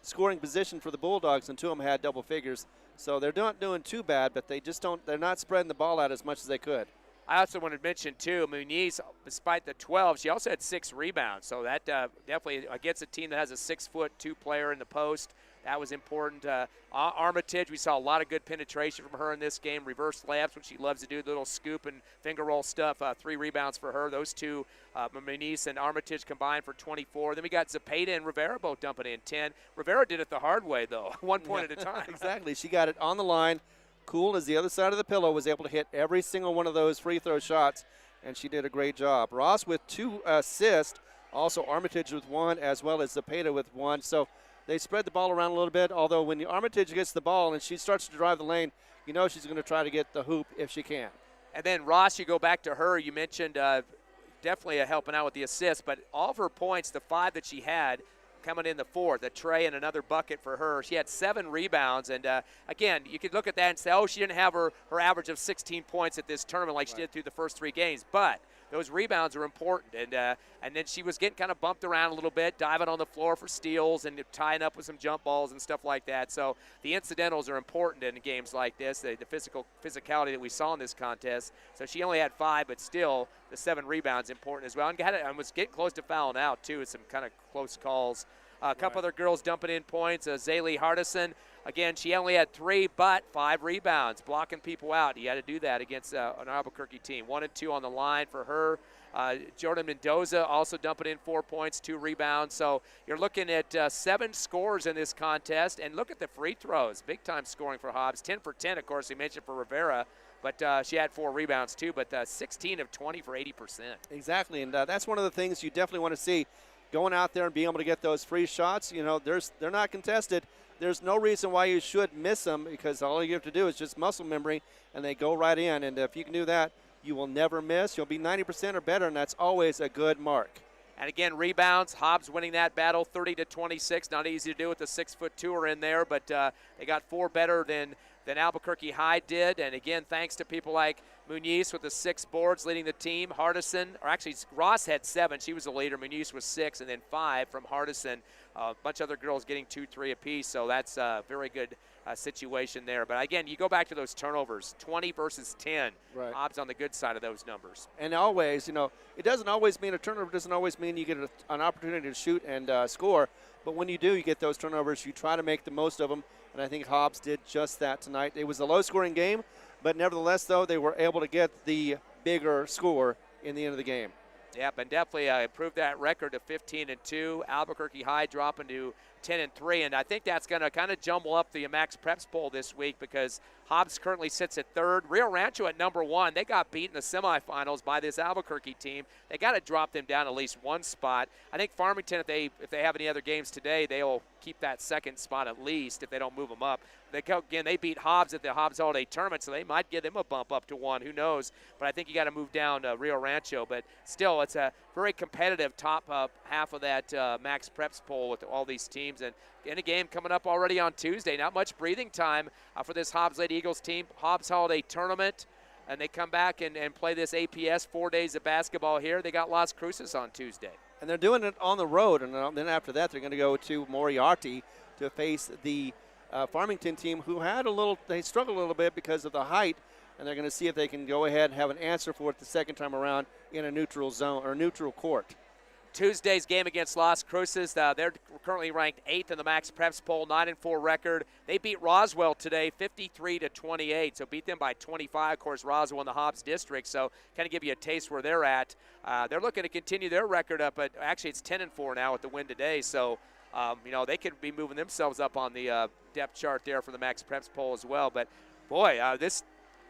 scoring position for the Bulldogs, and 2 of them had double figures. So they're not doing too bad, but they're not spreading the ball out as much as they could. I also want to mention, too, Muniz, despite the 12, she also had 6 rebounds. So that definitely against a team that has a 6'2" player in the post, that was important. Armitage, we saw a lot of good penetration from her in this game. Reverse layups, which she loves to do, the little scoop and finger roll stuff. 3 rebounds for her. Those 2, Muniz and Armitage combined for 24. Then we got Zepeda and Rivera both dumping in 10. Rivera did it the hard way, though, 1 point at a time. Exactly. She got it on the line. Cool as the other side of the pillow, was able to hit every single one of those free throw shots, and she did a great job. Ross with 2 assists, also Armitage with 1, as well as Zepeda with 1. So they spread the ball around a little bit, although when the Armitage gets the ball and she starts to drive the lane, you know she's going to try to get the hoop if she can. And then Ross, you go back to her. You mentioned definitely helping out with the assists, but all of her points, the 5 that she had, coming in the 4th, a tray and another bucket for her. She had 7 rebounds, and again, you could look at that and say, oh, she didn't have her average of 16 points at this tournament like she did through the first 3 games, but those rebounds are important, and then she was getting kind of bumped around a little bit, diving on the floor for steals and tying up with some jump balls and stuff like that. So the incidentals are important in games like this, the physicality that we saw in this contest. So she only had 5, but still the 7 rebounds important as well, and was getting close to fouling out too with some kind of close calls. A couple other girls dumping in points. Zaylee Hardison, again, she only had 3, but 5 rebounds, blocking people out. You had to do that against an Albuquerque team. 1 and 2 on the line for her. Jordan Mendoza also dumping in 4 points, 2 rebounds. So you're looking at 7 scores in this contest. And look at the free throws. Big-time scoring for Hobbs. 10 for 10, of course, we mentioned for Rivera. But she had 4 rebounds, too. But 16 of 20 for 80%. Exactly, and that's one of the things you definitely want to see. Going out there and being able to get those free shots, you know, they're not contested. There's no reason why you should miss them, because all you have to do is just muscle memory, and they go right in. And if you can do that, you will never miss. You'll be 90% or better, and that's always a good mark. And again, rebounds, Hobbs winning that battle 30-26. Not easy to do with the 6'2" in there, but they got 4 better than Albuquerque High did. And again, thanks to people like Muniz with the 6 boards leading the team. Hardison, or actually Ross had 7. She was the leader. Muniz was 6, and then 5 from Hardison. A bunch of other girls getting 2, 3 apiece. So that's a very good situation there. But again, you go back to those turnovers, 20 versus 10. Right. Hobbs on the good side of those numbers. And always, you know, it doesn't always mean a turnover doesn't always mean you get an opportunity to shoot and score. But when you do, you get those turnovers, you try to make the most of them. And I think Hobbs did just that tonight. It was a low-scoring game, but nevertheless, though, they were able to get the bigger score in the end of the game. Yep, and definitely improved that record to 15-2. Albuquerque High dropping to 10-3, and I think that's going to kind of jumble up the Max Preps poll this week, because Hobbs currently sits at 3rd. Rio Rancho at number 1. They got beat in the semifinals by this Albuquerque team. They got to drop them down at least 1 spot. I think Farmington, if they have any other games today, they'll keep that 2nd spot at least if they don't move them up. They beat Hobbs at the Hobbs Holiday Tournament, so they might give them a bump up to 1. Who knows? But I think you got to move down to Rio Rancho. But still, it's a very competitive top half of that Max Preps poll with all these teams. And in a game coming up already on Tuesday, not much breathing time for this Hobbs Lady Eagles team. Hobbs Holiday Tournament, and they come back and play this APS 4 days of basketball here. They got Las Cruces on Tuesday. And they're doing it on the road, and then after that they're going to go to Moriarty to face the Farmington team, who they struggled a little bit because of the height, and they're going to see if they can go ahead and have an answer for it the second time around in a neutral zone or neutral court. Tuesday's game against Las Cruces, they're currently ranked 8th in the Max Preps poll, 9-4 record. They beat Roswell today 53-28, so beat them by 25. Of course, Roswell in the Hobbs district, so kind of give you a taste where they're at. They're looking to continue their record up, but actually it's 10-4 now with the win today, so they could be moving themselves up on the depth chart there for the Max Preps poll as well. But boy, this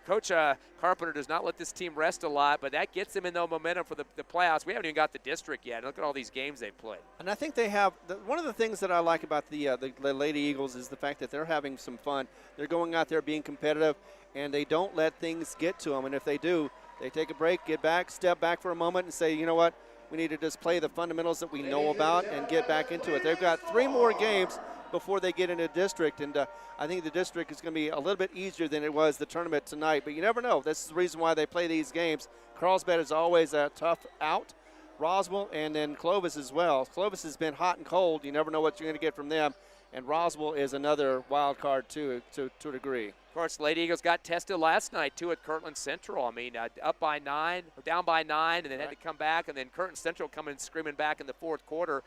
Coach Carpenter does not let this team rest a lot, but that gets them in the momentum for the playoffs. We haven't even got the district yet. Look at all these games they've played. And I think they have one of the things that I like about the Lady Eagles is the fact that they're having some fun. They're going out there being competitive, and they don't let things get to them. And if they do, they take a break, get back, step back for a moment, and say, you know what, we need to just play the fundamentals that we know about and get back into it. They've got 3 more games before they get into district, and I think the district is going to be a little bit easier than it was the tournament tonight, but you never know. This is the reason why they play these games. Carlsbad is always a tough out. Roswell and then Clovis as well. Clovis has been hot and cold. You never know what you're going to get from them. and Roswell is another wild card too, to a degree. Of course, Lady Eagles got tested last night, too, at Kirtland Central. I mean, up by 9, down by 9, and then had to come back, and then Kirtland Central coming screaming back in the fourth quarter.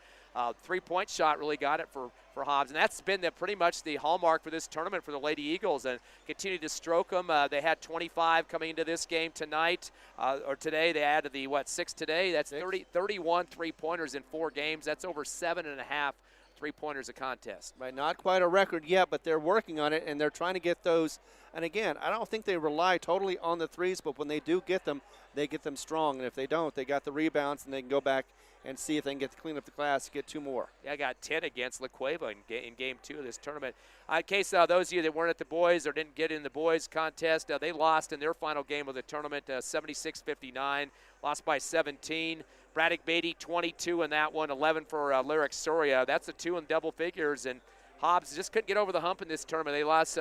Three-point shot really got it for Hobbs, and that's been pretty much the hallmark for this tournament for the Lady Eagles, and continue to stroke them. They had 25 coming into this game tonight, or today. They added the, 6 today? That's 31 three-pointers in 4 games. That's over 7.5 three-pointers a contest. Right, not quite a record yet, but they're working on it, and they're trying to get those. And again, I don't think they rely totally on the threes, but when they do get them, they get them strong. And if they don't, they got the rebounds, and they can go back and see if they can get to clean up the glass, get 2 more. Yeah, I got 10 against La Cueva in game 2 of this tournament. In case those of you that weren't at the boys or didn't get in the boys contest, they lost in their final game of the tournament, 76-59, lost by 17. Braddock Beatty, 22 in that one, 11 for Lyric Soria. That's a 2 in double figures, and Hobbs just couldn't get over the hump in this tournament. They lost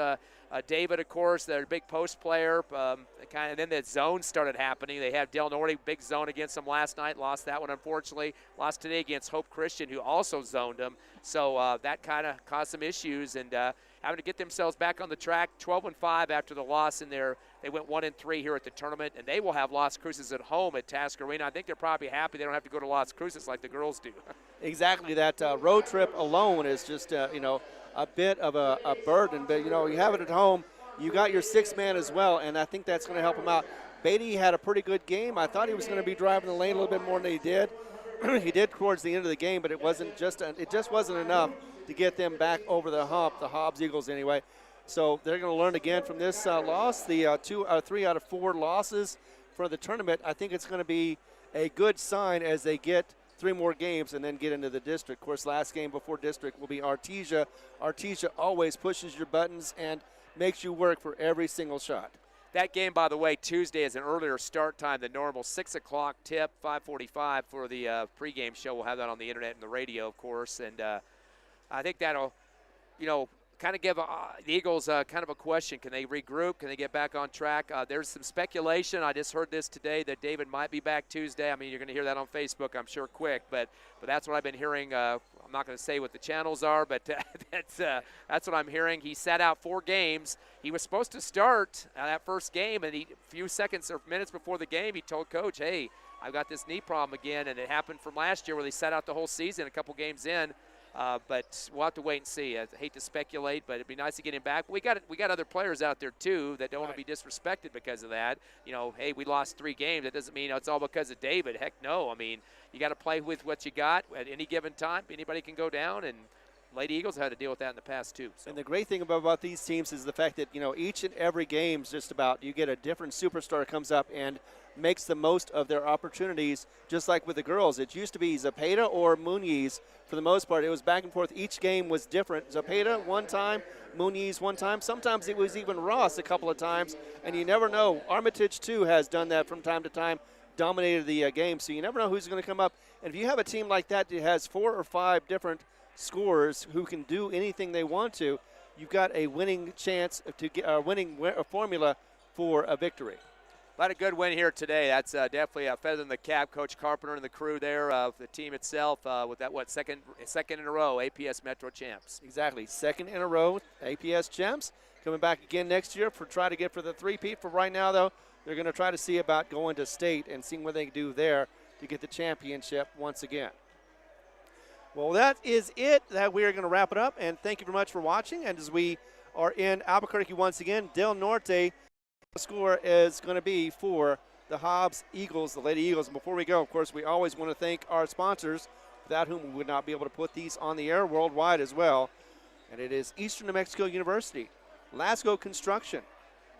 David, of course, their big post player. And then the zone started happening. They had Del Norte, big zone against them last night. Lost that one, unfortunately. Lost today against Hope Christian, who also zoned them. So that kind of caused some issues, and having to get themselves back on the track. 12-5 after the loss in there. They went 1-3 here at the tournament, and they will have Las Cruces at home at Task Arena. I think they're probably happy they don't have to go to Las Cruces like the girls do. Exactly. That road trip alone is just, a bit of a burden. But, you have it at home. You got your 6th man as well, and I think that's going to help him out. Beatty had a pretty good game. I thought he was going to be driving the lane a little bit more than he did. He did towards the end of the game, but it just wasn't enough to get them back over the hump, the Hobbs Eagles anyway. So they're going to learn again from this loss, the 3 out of 4 losses for the tournament. I think it's going to be a good sign as they get 3 more games and then get into the district. Of course, last game before district will be Artesia. Artesia always pushes your buttons and makes you work for every single shot. That game, by the way, Tuesday is an earlier start time than normal. 6 o'clock tip, 5:45 for the pregame show. We'll have that on the internet and the radio, of course. And I think that'll, kind of give the Eagles kind of a question. Can they regroup? Can they get back on track? There's some speculation. I just heard this today that David might be back Tuesday. I mean, you're going to hear that on Facebook, I'm sure, quick. But that's what I've been hearing. I'm not going to say what the channels are, but that's what I'm hearing. He sat out 4 games. He was supposed to start that first game, and a few seconds or minutes before the game, he told Coach, hey, I've got this knee problem again, and it happened from last year where they sat out the whole season a couple games in. But we'll have to wait and see. I hate to speculate, but it'd be nice to get him back. We got other players out there too that don't want to be disrespected because of that. Hey, we lost 3 games. That doesn't mean it's all because of David. Heck no. I mean, you got to play with what you got at any given time. Anybody can go down, and Lady Eagles had to deal with that in the past too. So. And the great thing about these teams is the fact that each and every game is just about you get a different superstar comes up and makes the most of their opportunities, just like with the girls. It used to be Zapata or Muniz for the most part. It was back and forth. Each game was different. Zapata one time, Muniz one time. Sometimes it was even Ross a couple of times, and you never know. Armitage, too, has done that from time to time, dominated the game, so you never know who's going to come up. And if you have a team like that has 4 or 5 different scorers who can do anything they want to, you've got a winning chance to get a winning formula for a victory. But a good win here today. That's definitely a feather in the cap. Coach Carpenter and the crew there, the team itself, with that second in a row, APS Metro champs. Exactly, 2nd in a row, APS champs. Coming back again next year try to get for the 3-peat. For right now, though, they're going to try to see about going to state and seeing what they can do there to get the championship once again. Well, that is it. That we are going to wrap it up, and thank you very much for watching. And as we are in Albuquerque once again, Del Norte. The score is going to be for the Hobbs Eagles, the Lady Eagles. And before we go, of course, we always want to thank our sponsors, without whom we would not be able to put these on the air worldwide as well. And it is Eastern New Mexico University, Lasco Construction,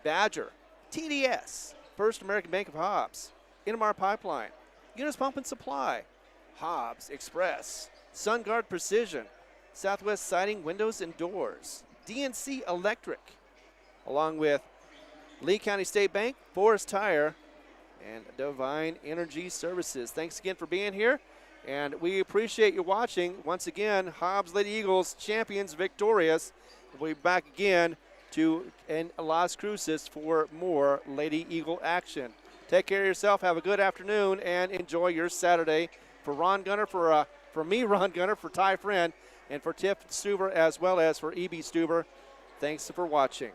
Badger, TDS, First American Bank of Hobbs, Inmar Pipeline, Unis Pump and Supply, Hobbs Express, SunGuard Precision, Southwest Siding Windows and Doors, DNC Electric, along with Lee County State Bank, Forest Tire, and Divine Energy Services. Thanks again for being here, and we appreciate you watching. Once again, Hobbs Lady Eagles champions victorious. We'll be back again in Las Cruces for more Lady Eagle action. Take care of yourself. Have a good afternoon, and enjoy your Saturday. For Ron Gunner, for me, Ron Gunner, for Ty Friend, And for Tiff Stuber as well as for E.B. Stuber, thanks for watching.